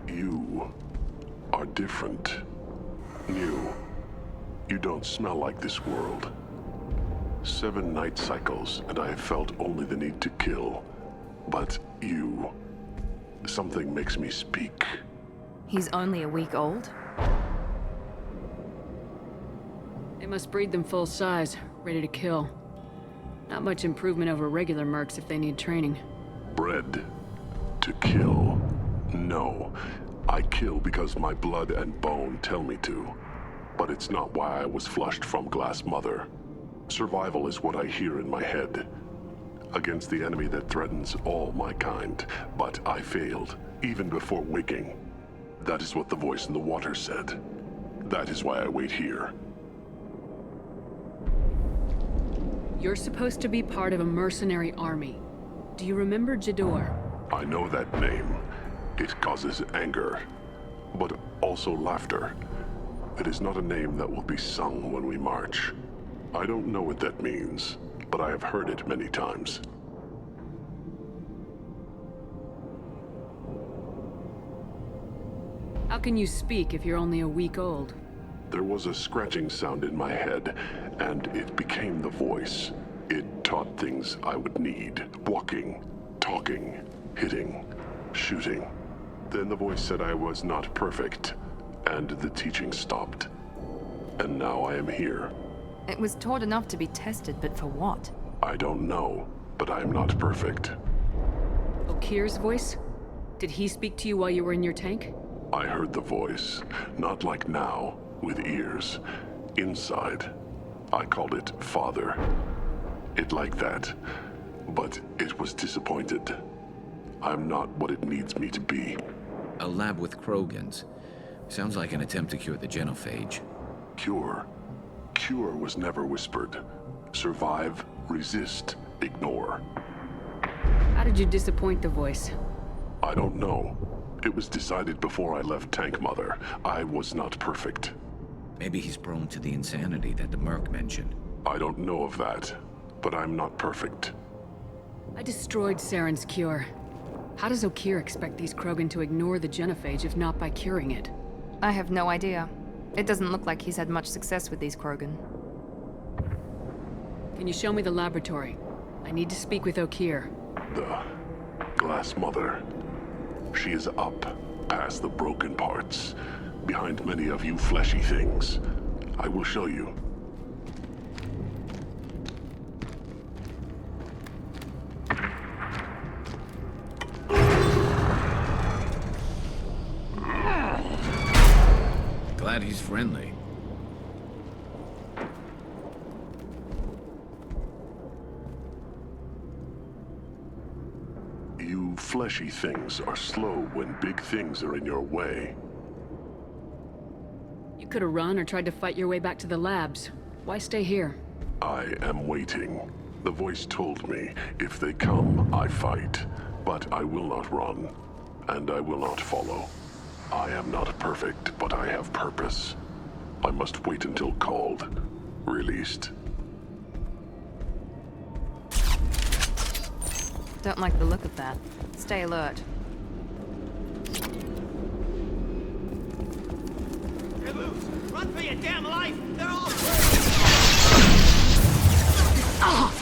You are different. New. You don't smell like this world. 7 night cycles, and I have felt only the need to kill. But you... something makes me speak. He's only a week old? They must breed them full size, ready to kill. Not much improvement over regular mercs if they need training. Bred to kill. No. I kill because my blood and bone tell me to. But it's not why I was flushed from Glass Mother. Survival is what I hear in my head. Against the enemy that threatens all my kind. But I failed, even before waking. That is what the voice in the water said. That is why I wait here. You're supposed to be part of a mercenary army. Do you remember Jador? I know that name. It causes anger, but also laughter. It is not a name that will be sung when we march. I don't know what that means, but I have heard it many times. How can you speak if you're only a week old? There was a scratching sound in my head, and it became the voice. It taught things I would need. Walking, talking, hitting, shooting. Then the voice said I was not perfect, and the teaching stopped. And now I am here. It was taught enough to be tested, but for what? I don't know, but I am not perfect. Okir's voice? Did he speak to you while you were in your tank? I heard the voice, not like now, with ears. Inside. I called it Father. It like that, but it was disappointed. I'm not what it needs me to be. A lab with Krogans. Sounds like an attempt to cure the genophage. Cure? Cure was never whispered. Survive, resist, ignore. How did you disappoint the voice? I don't know. It was decided before I left Tank Mother. I was not perfect. Maybe he's prone to the insanity that the Merc mentioned. I don't know of that, but I'm not perfect. I destroyed Saren's cure. How does Okir expect these Krogan to ignore the genophage if not by curing it? I have no idea. It doesn't look like he's had much success with these Krogan. Can you show me the laboratory? I need to speak with Okir. The Glass Mother. She is up, past the broken parts, behind many of you fleshy things. I will show you. Glad he's friendly. You fleshy things are slow when big things are in your way. You could have run or tried to fight your way back to the labs. Why stay here? I am waiting. The voice told me, if they come, I fight. But I will not run, and I will not follow. I am not perfect, but I have purpose. I must wait until called, released. Don't like the look of that. Stay alert. Hey, Luce, run for your damn life! They're all... Ah!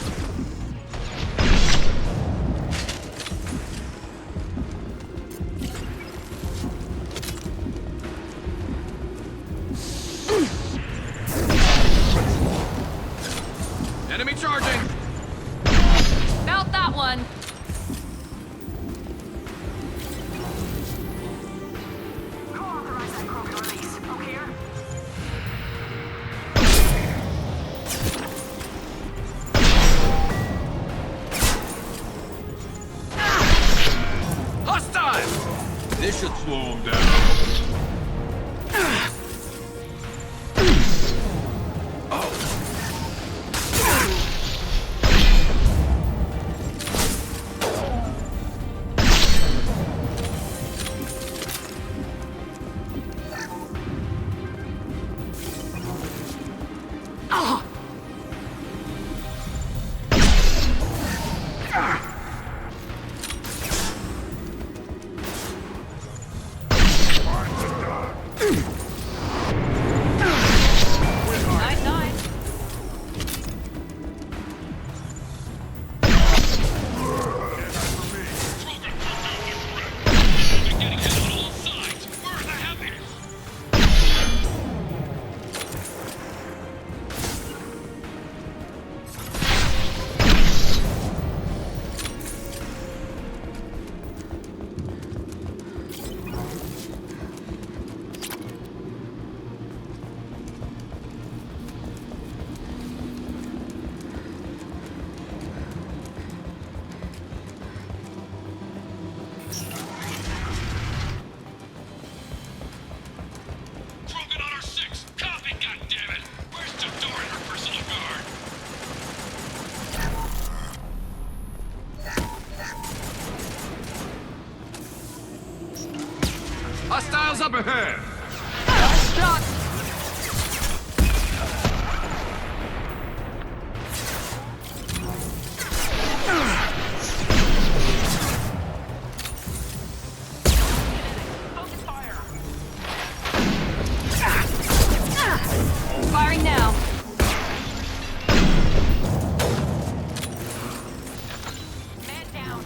Enemy charging! Felt that one! Who authorized that Krogan release? slow him down. Hostiles up ahead! Firing now. Man down.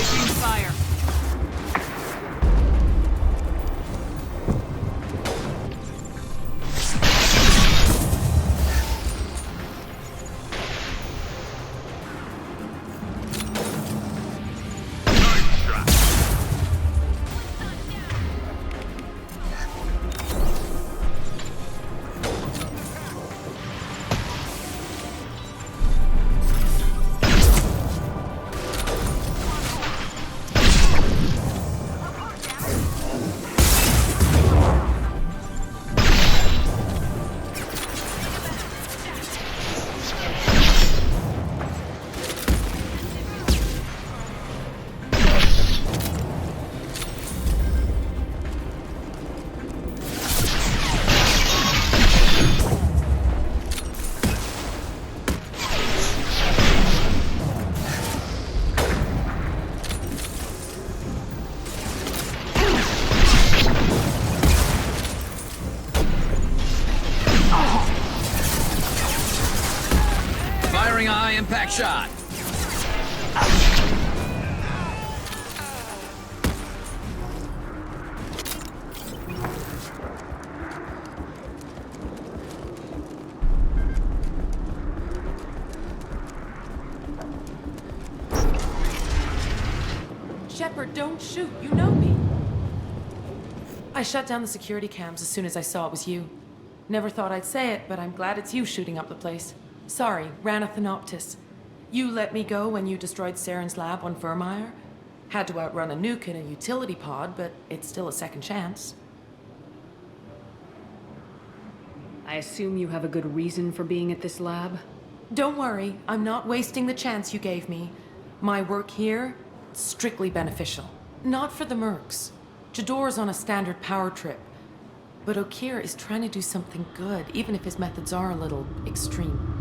Taking fire. Firing a high-impact shot. Shepard, don't shoot. You know me. I shut down the security cams as soon as I saw it was you. Never thought I'd say it, but I'm glad it's you shooting up the place. Sorry, ran a Thanoptis. You let me go when you destroyed Saren's lab on Vermeer. Had to outrun a nuke in a utility pod, but it's still a second chance. I assume you have a good reason for being at this lab? Don't worry, I'm not wasting the chance you gave me. My work here, strictly beneficial. Not for the mercs. Jador's on a standard power trip. But Okeer is trying to do something good, even if his methods are a little extreme.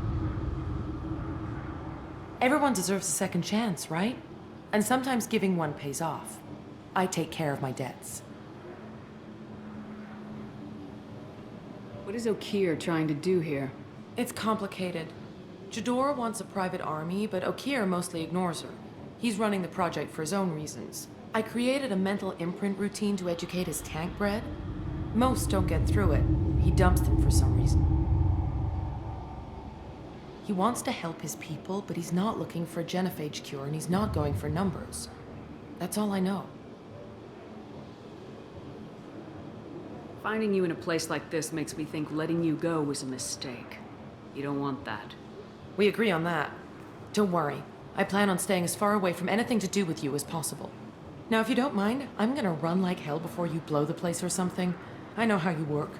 Everyone deserves a second chance, right? And sometimes giving one pays off. I take care of my debts. What is Okeer trying to do here? It's complicated. Jador wants a private army, but Okeer mostly ignores her. He's running the project for his own reasons. I created a mental imprint routine to educate his tank bred. Most don't get through it. He dumps them for some reason. He wants to help his people, but he's not looking for a genophage cure, and he's not going for numbers. That's all I know. Finding you in a place like this makes me think letting you go was a mistake. You don't want that. We agree on that. Don't worry. I plan on staying as far away from anything to do with you as possible. Now, if you don't mind, I'm gonna run like hell before you blow the place or something. I know how you work.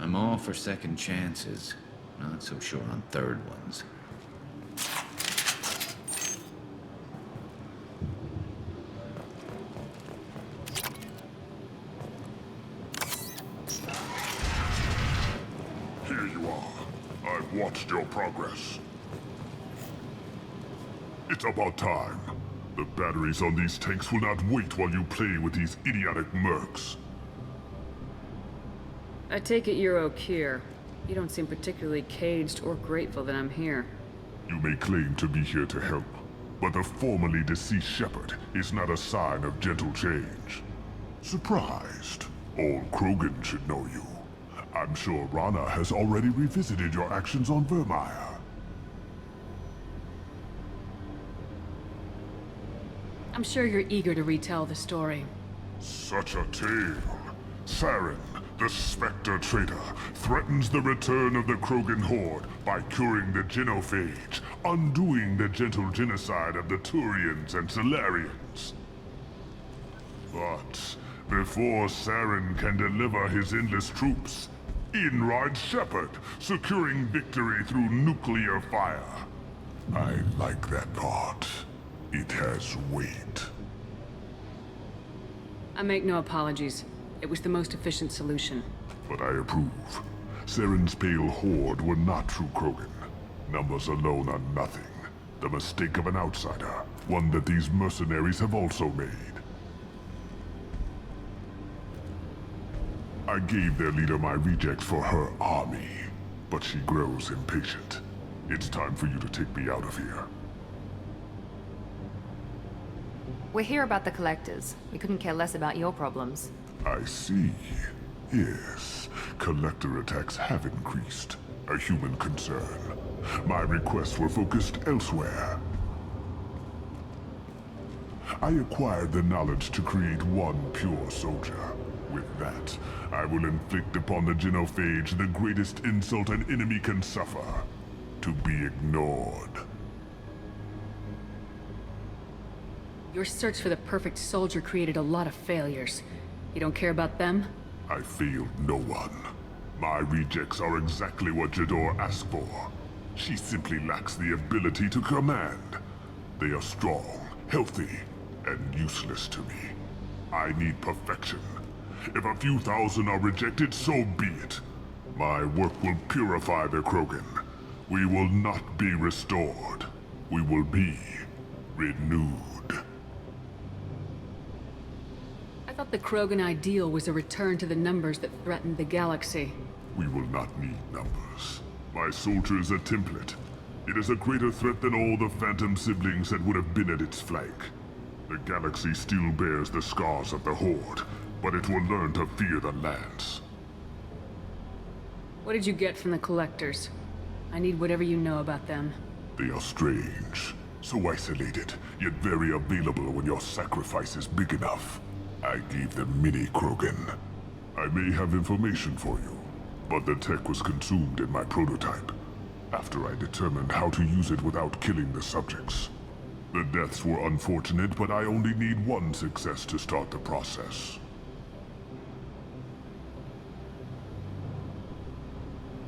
I'm all for second chances. Not so sure on third ones. Here you are. I've watched your progress. It's about time. The batteries on these tanks will not wait while you play with these idiotic mercs. I take it you're Okeer. You don't seem particularly caged or grateful that I'm here. You may claim to be here to help, but the formerly deceased Shepard is not a sign of gentle change. Surprised? Old Krogan should know you. I'm sure Rana has already revisited your actions on Vermeer. I'm sure you're eager to retell the story. Such a tale. Saren, the Spectre traitor, threatens the return of the Krogan horde by curing the genophage, undoing the gentle genocide of the Turians and Solarians. But before Saren can deliver his endless troops, in rides Shepard, securing victory through nuclear fire. I like that part. It has weight. I make no apologies. It was the most efficient solution. But I approve. Saren's pale horde were not true Krogan. Numbers alone are nothing. The mistake of an outsider. One that these mercenaries have also made. I gave their leader my rejects for her army, but she grows impatient. It's time for you to take me out of here. We're here about the collectors. We couldn't care less about your problems. I see. Yes, collector attacks have increased. A human concern. My requests were focused elsewhere. I acquired the knowledge to create one pure soldier. With that, I will inflict upon the genophage the greatest insult an enemy can suffer. To be ignored. Your search for the perfect soldier created a lot of failures. You don't care about them? I failed no one. My rejects are exactly what Jador asked for. She simply lacks the ability to command. They are strong, healthy, and useless to me. I need perfection. If a few thousand are rejected, so be it. My work will purify the Krogan. We will not be restored. We will be renewed. I thought the Krogan ideal was a return to the numbers that threatened the galaxy. We will not need numbers. My soldier is a template. It is a greater threat than all the Phantom siblings that would have been at its flank. The galaxy still bears the scars of the Horde, but it will learn to fear the Lance. What did you get from the collectors? I need whatever you know about them. They are strange, so isolated, yet very available when your sacrifice is big enough. I gave them mini Krogan. I may have information for you, but the tech was consumed in my prototype, after I determined how to use it without killing the subjects. The deaths were unfortunate, but I only need one success to start the process.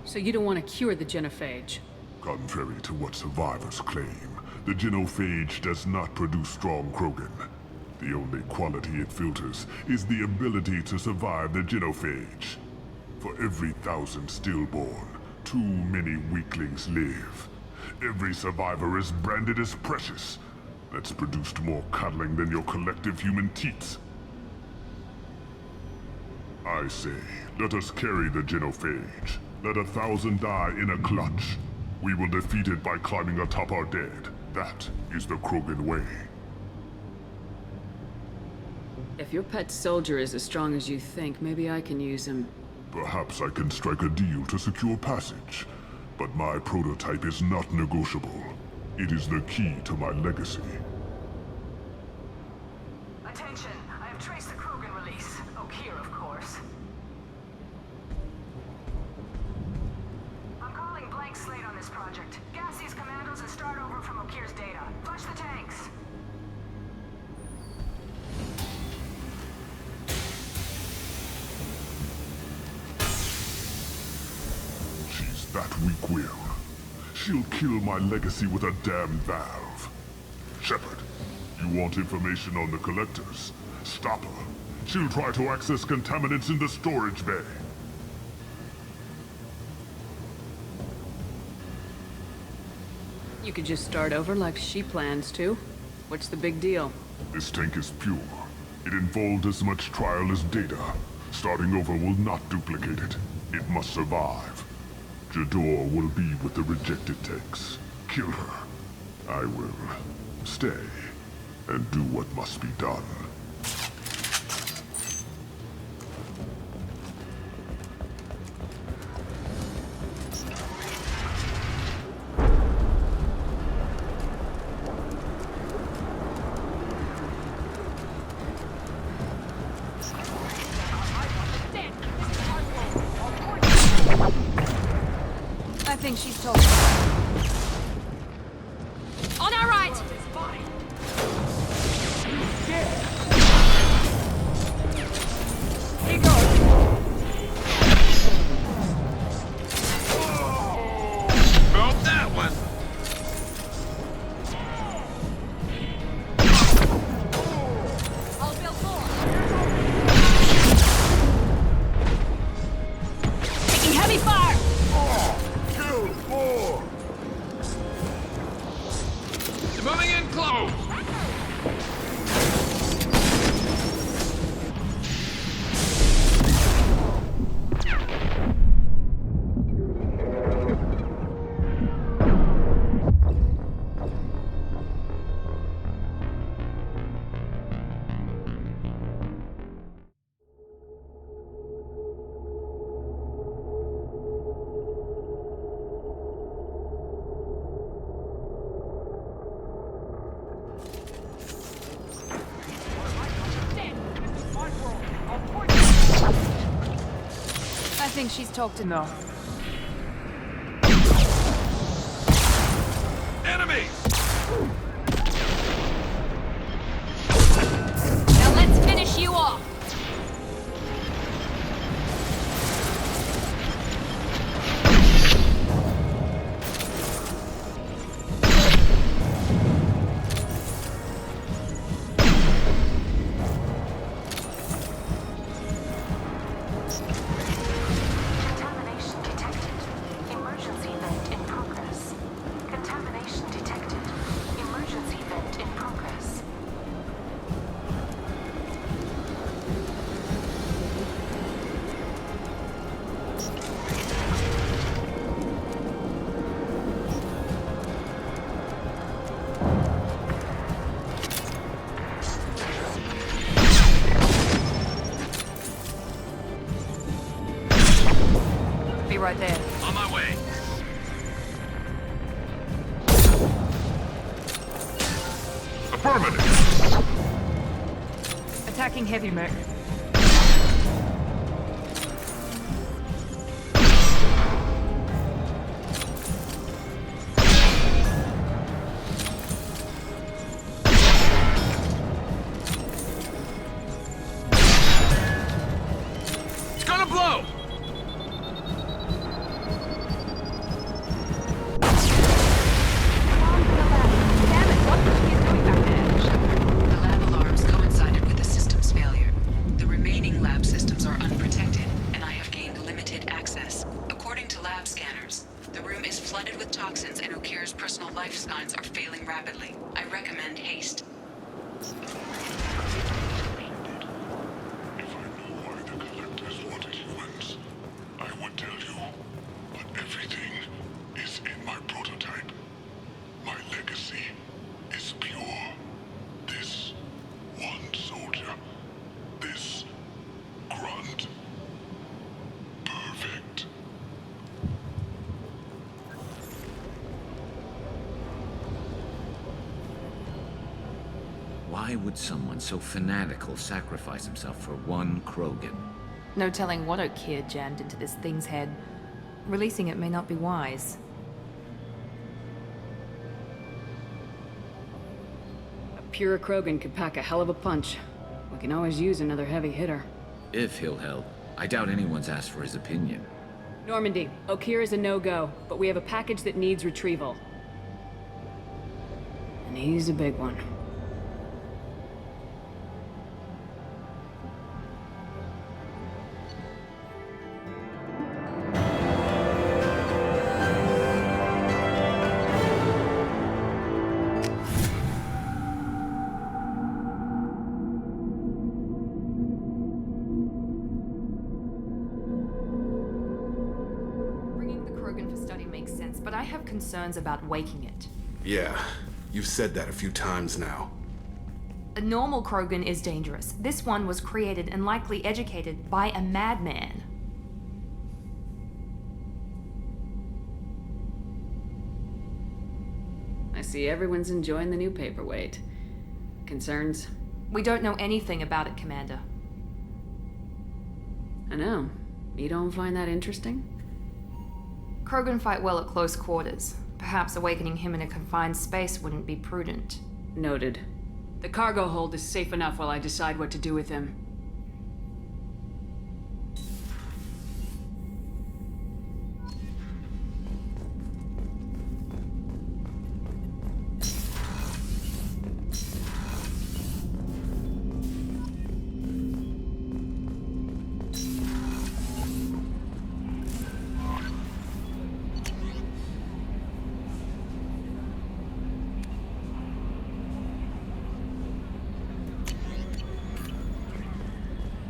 So you don't want to cure the genophage? Contrary to what survivors claim, the genophage does not produce strong Krogan. The only quality it filters is the ability to survive the genophage. For every 1,000 stillborn, too many weaklings live. Every survivor is branded as precious. That's produced more cuddling than your collective human teats. I say, let us carry the genophage. Let 1,000 die in a clutch. We will defeat it by climbing atop our dead. That is the Krogan way. If your pet soldier is as strong as you think, maybe I can use him. Perhaps I can strike a deal to secure passage. But my prototype is not negotiable. It is the key to my legacy. Attention, I have traced the Krogan release. Okeer, of course. I'm calling blank slate on this project. Gas these commandos and start over from Okeer's data. Flush the tanks. She's that weak-willed. She'll kill my legacy with a damn valve. Shepard, you want information on the collectors? Stop her. She'll try to access contaminants in the storage bay. You could just start over like she plans to. What's the big deal? This tank is pure. It involved as much trial as data. Starting over will not duplicate it. It must survive. Jador will be with the rejected tanks. Kill her. I will stay and do what must be done. I think she's told. On our right! Here goes. Felt that one. I'll build more. Taking heavy fire! Kill more! think she's talked to... No. Enemy! Now let's finish you off! Contamination detected. Emergency vent in progress. Contamination detected. Emergency vent in progress. Be right there. On my way. Affirmative. Attacking heavy mech. It's gonna blow! The lab alarms coincided with the system's failure. The remaining lab systems are unprotected, and I have gained limited access. According to lab scanners, the room is flooded with toxins and Okir's personal life signs are failing rapidly. I recommend haste. If I knew why the collectors wanted humans, I would tell you. But everything is in my prototype. My legacy is pure. This one soldier, this grunt, perfect. Why would someone so fanatical sacrifice himself for one Krogan? No telling what Okir jammed into this thing's head. Releasing it may not be wise. A pure Krogan could pack a hell of a punch. We can always use another heavy hitter. If he'll help. I doubt anyone's asked for his opinion. Normandy, Okir is a no-go, but we have a package that needs retrieval. And he's a big one. Bringing the Krogan for study makes sense, but I have concerns about waking it. Yeah, you've said that a few times now. A normal Krogan is dangerous. This one was created and likely educated by a madman. I see everyone's enjoying the new paperweight. Concerns? We don't know anything about it, Commander. I know. You don't find that interesting? Krogan fight well at close quarters. Perhaps awakening him in a confined space wouldn't be prudent. Noted. The cargo hold is safe enough while I decide what to do with him.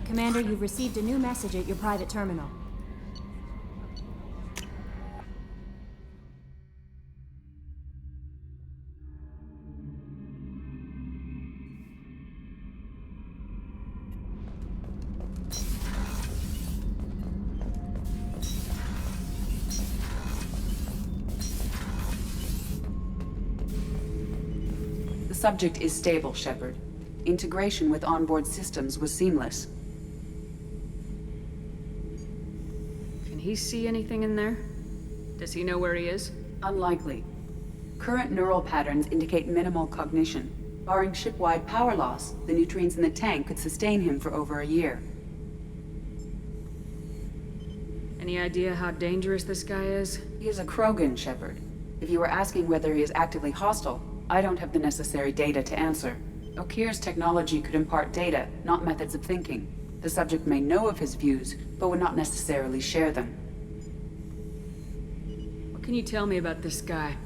Commander, you've received a new message at your private terminal. The subject is stable, Shepard. Integration with onboard systems was seamless. he see anything in there? Does he know where he is? Unlikely. Current neural patterns indicate minimal cognition. Barring ship-wide power loss, the nutrients in the tank could sustain him for over a year. Any idea how dangerous this guy is? He is a Krogan, Shepard. If you were asking whether he is actively hostile, I don't have the necessary data to answer. Okeer's technology could impart data, not methods of thinking. The subject may know of his views, but would not necessarily share them. What can you tell me about this guy?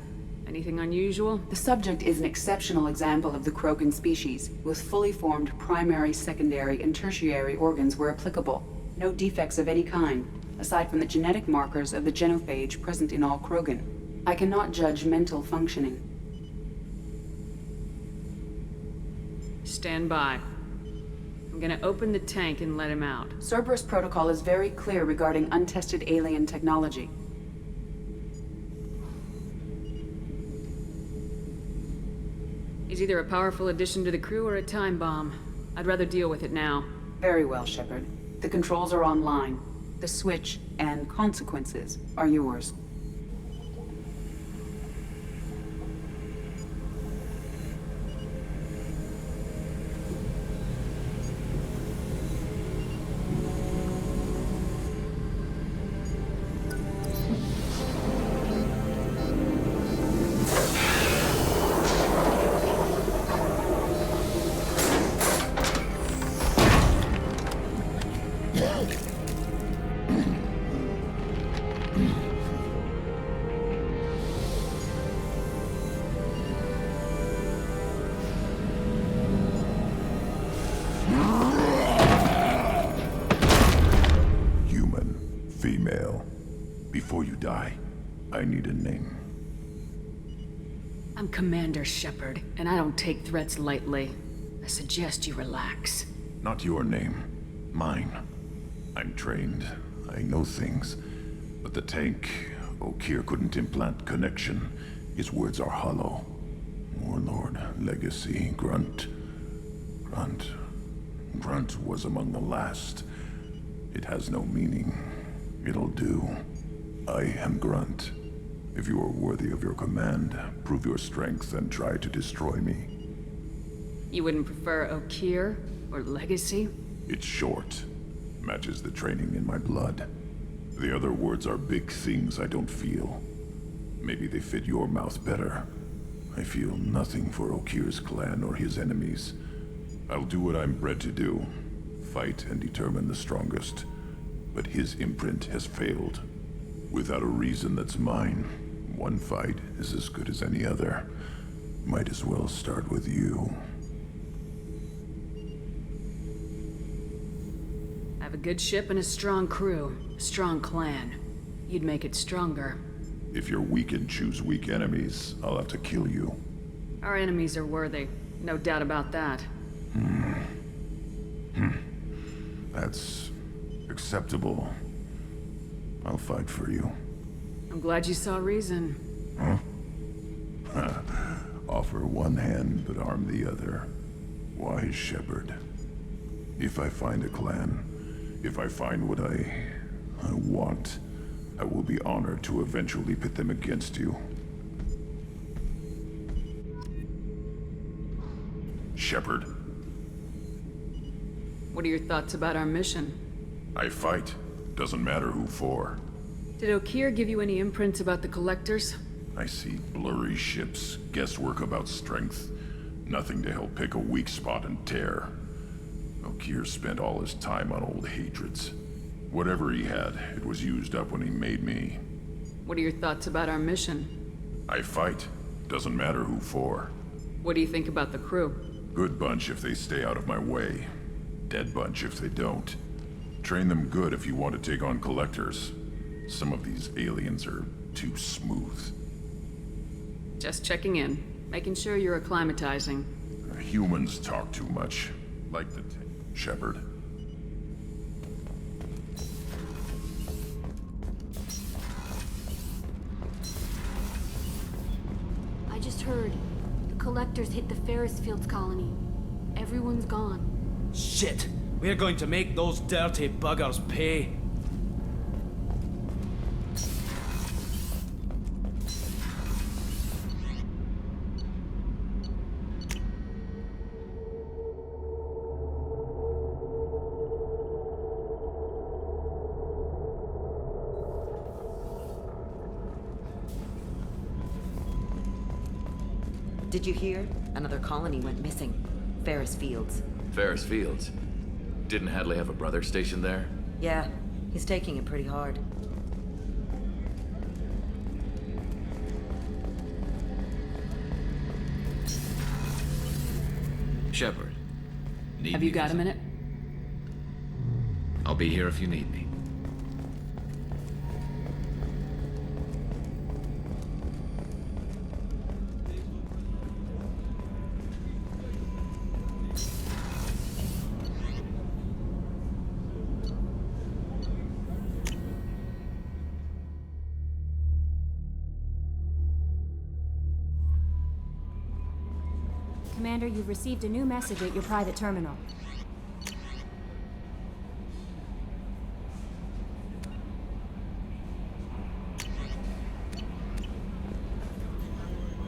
Anything unusual? The subject is an exceptional example of the Krogan species, with fully formed primary, secondary, and tertiary organs where applicable. No defects of any kind, aside from the genetic markers of the genophage present in all Krogan. I cannot judge mental functioning. Stand by. I'm gonna open the tank and let him out. Cerberus protocol is very clear regarding untested alien technology. He's either a powerful addition to the crew or a time bomb. I'd rather deal with it now. Very well, Shepard. The controls are online. The switch and consequences are yours. I need a name. I'm Commander Shepard, and I don't take threats lightly. I suggest you relax. Not your name. Mine. I'm trained. I know things. But the tank, Okeer couldn't implant connection. His words are hollow. Warlord, Legacy, Grunt. Grunt was among the last. It has no meaning. It'll do. I am Grunt. If you are worthy of your command, prove your strength and try to destroy me. You wouldn't prefer Okeer or Legacy? It's short. Matches the training in my blood. The other words are big things I don't feel. Maybe they fit your mouth better. I feel nothing for Okeer's clan or his enemies. I'll do what I'm bred to do. Fight and determine the strongest. But his imprint has failed. Without a reason that's mine, one fight is as good as any other. Might as well start with you. I have a good ship and a strong crew. A strong clan. You'd make it stronger. If you're weak and choose weak enemies, I'll have to kill you. Our enemies are worthy. No doubt about that. That's acceptable. I'll fight for you. I'm glad you saw reason. Huh? Offer one hand, but arm the other. Wise Shepard. If I find a clan, if I find what I want, I will be honored to eventually pit them against you. Shepard. What are your thoughts about our mission? I fight. Doesn't matter who for. Did Okeer give you any imprints about the Collectors? I see blurry ships, guesswork about strength. Nothing to help pick a weak spot and tear. Okeer spent all his time on old hatreds. Whatever he had, it was used up when he made me. What are your thoughts about our mission? I fight. Doesn't matter who for. What do you think about the crew? Good bunch if they stay out of my way. Dead bunch if they don't. Train them good if you want to take on Collectors. Some of these aliens are too smooth. Just checking in. Making sure you're acclimatizing. Humans talk too much. Like the Shepard. I just heard. The Collectors hit the Ferris Fields colony. Everyone's gone. Shit! We're going to make those dirty buggers pay. Did you hear? Another colony went missing. Ferris Fields. Ferris Fields? Didn't Hadley have a brother stationed there? Yeah, he's taking it pretty hard. Shepard. Have you got a minute? I'll be here if you need me. Commander, you've received a new message at your private terminal.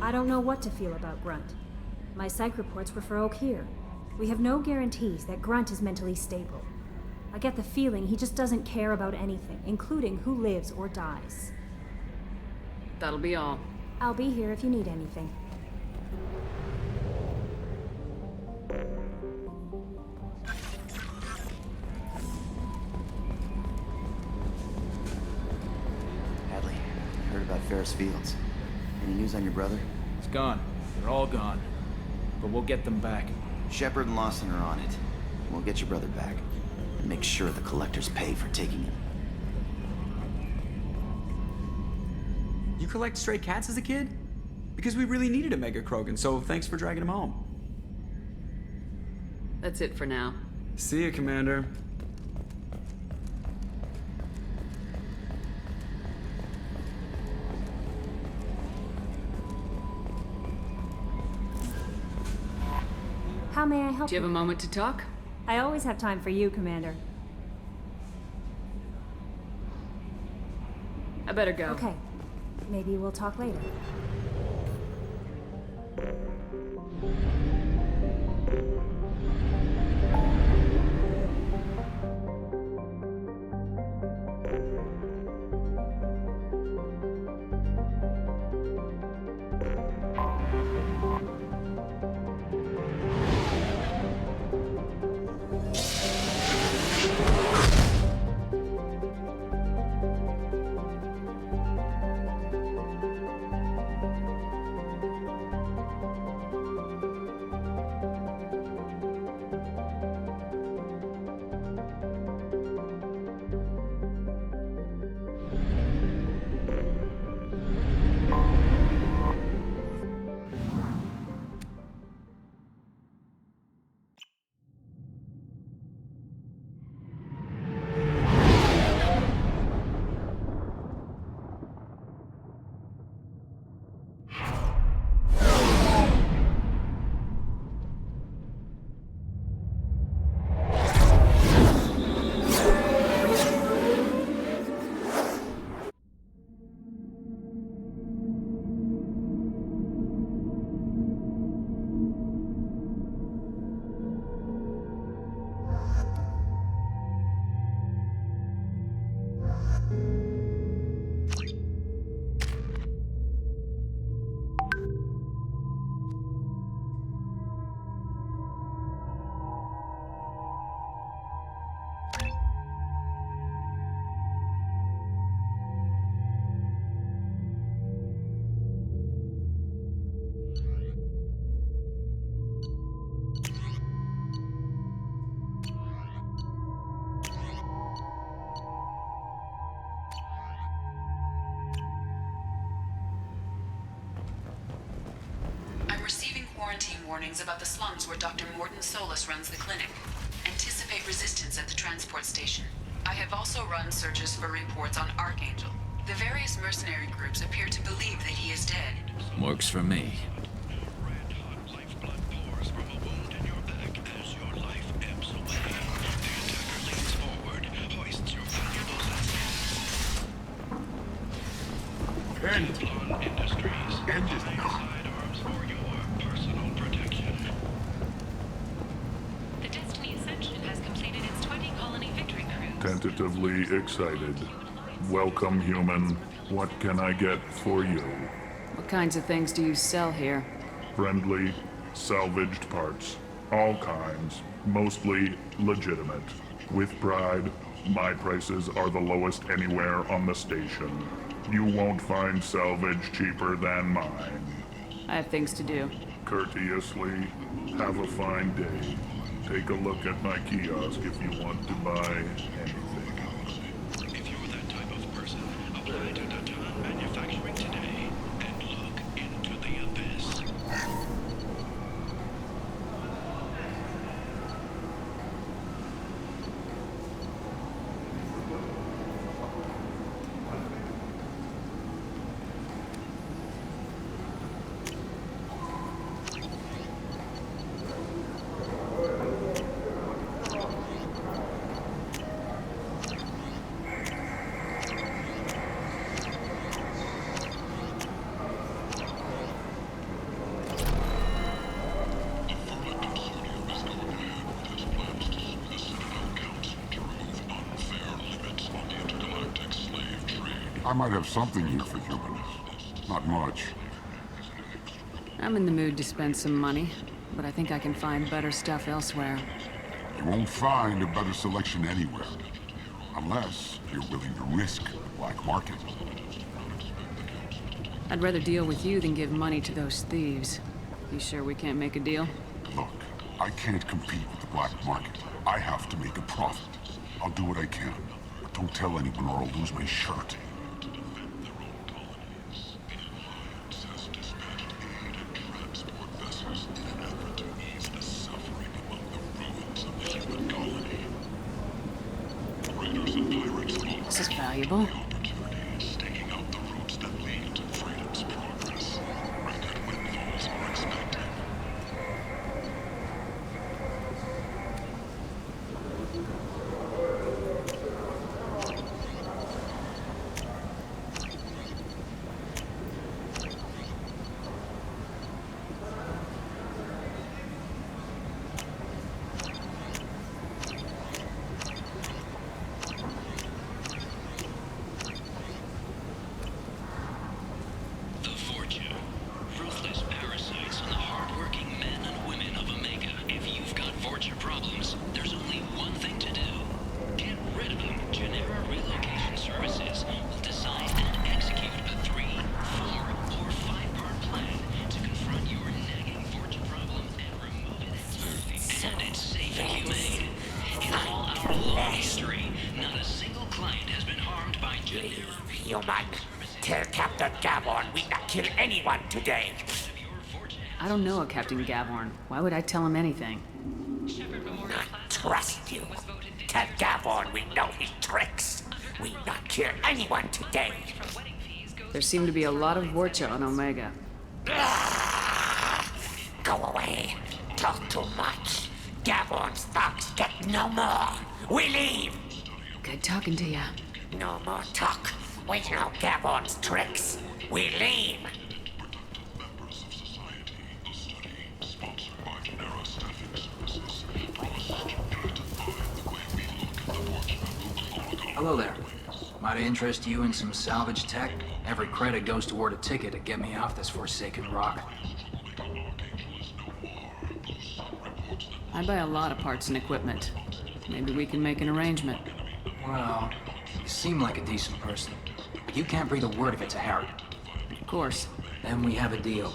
I don't know what to feel about Grunt. My psych reports refer Oak here. We have no guarantees that Grunt is mentally stable. I get the feeling he just doesn't care about anything, including who lives or dies. That'll be all. I'll be here if you need anything. Hadley, I heard about Ferris Fields. Any news on your brother? It's gone. They're all gone. But we'll get them back. Shepard and Lawson are on it. We'll get your brother back. And make sure the collectors pay for taking him. You collect stray cats as a kid? Because we really needed a Mega Krogan, so thanks for dragging him home. That's it for now. See ya, Commander. How may I help you? Do you have a moment to talk? I always have time for you, Commander. I better go. Okay. Maybe we'll talk later. Warnings about the slums where Dr. Morden Solus runs the clinic. Anticipate resistance at the transport station. I have also run searches for reports on Archangel. The various mercenary groups appear to believe that he is dead. Works for me. End it now. Tentatively excited. Welcome, human. What can I get for you? What kinds of things do you sell here? friendly, salvaged parts. All kinds, mostly legitimate. With pride, my prices are the lowest anywhere on the station. You won't find salvage cheaper than mine. I have things to do. Courteously, have a fine day. Take a look at my kiosk if you want to buy anything. If you're that type of person, apply to Data Manufacturing today and look into the abyss. I might have something here for humans. Not much. I'm in the mood to spend some money, but I think I can find better stuff elsewhere. You won't find a better selection anywhere. Unless you're willing to risk the black market. I'd rather deal with you than give money to those thieves. You sure we can't make a deal? Look, I can't compete with the black market. I have to make a profit. I'll do what I can. But don't tell anyone or I'll lose my shirt. This is valuable. Tell Captain Gavorn we not kill anyone today. I don't know a Captain Gavorn. Why would I tell him anything? Not trust you. Tell Gavorn we know his tricks. We not kill anyone today. There seem to be a lot of Vorcha on Omega. Go away. Talk too much. Gavorn's thugs get no more. We leave. Good talking to you. No more talk. We know Gavorn's tricks. We leave. Hello there. Might I interest you in some salvage tech? Every credit goes toward a ticket to get me off this forsaken rock. I buy a lot of parts and equipment. Maybe we can make an arrangement. Well, you seem like a decent person. But you can't breathe a word of it to Harry. Of course. Then we have a deal.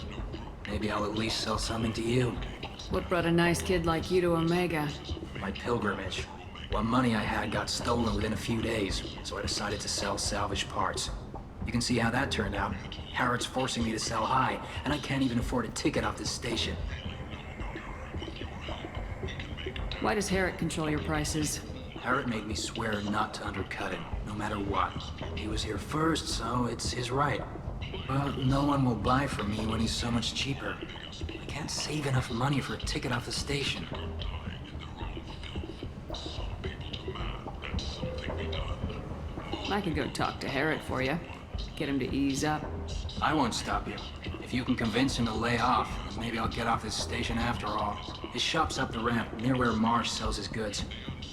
Maybe I'll at least sell something to you. What brought a nice kid like you to Omega? My pilgrimage. What money I had got stolen within a few days, so I decided to sell salvage parts. You can see how that turned out. Harrod's forcing me to sell high, and I can't even afford a ticket off this station. Why does Harrod control your prices? Harrod made me swear not to undercut him, no matter what. He was here first, so it's his right. But no one will buy from me when he's so much cheaper. I can't save enough money for a ticket off the station. I could go talk to Harrod for you. Get him to ease up. I won't stop you. If you can convince him to lay off, maybe I'll get off this station after all. His shop's up the ramp, near where Marsh sells his goods.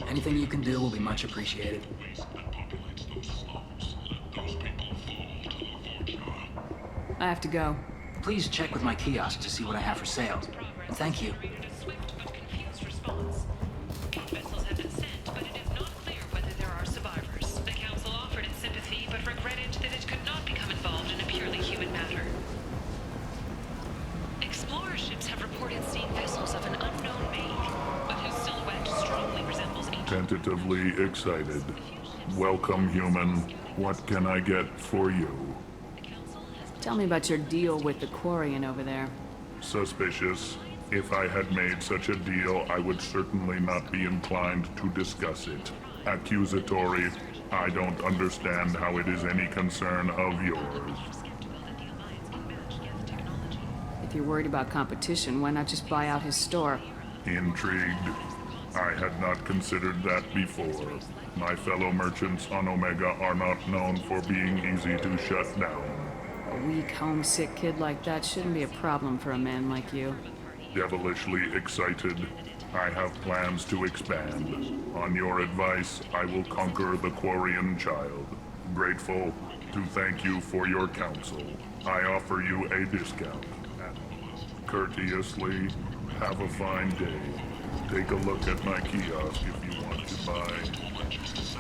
Anything you can do will be much appreciated. I have to go. please check with my kiosk to see what I have for sale. And thank you. Vessels have been sent, but it is not clear whether there are survivors. The Council offered its sympathy, but regretted that it could not become involved in a purely human matter. Explorer ships have reported seeing vessels of an unknown make, but whose silhouette strongly resembles ancient... Tentatively excited. Welcome, human. What can I get for you? Tell me about your deal with the Quarian over there. Suspicious. If I had made such a deal, I would certainly not be inclined to discuss it. Accusatory. I don't understand how it is any concern of yours. If you're worried about competition, why not just buy out his store? Intrigued. I had not considered that before. My fellow merchants on Omega are not known for being easy to shut down. A weak, homesick kid like that shouldn't be a problem for a man like you. Devilishly excited. I have plans to expand. On your advice, I will conquer the Quarian child. Grateful to thank you for your counsel. I offer you a discount. Courteously, have a fine day. Take a look at my kiosk if you want to buy.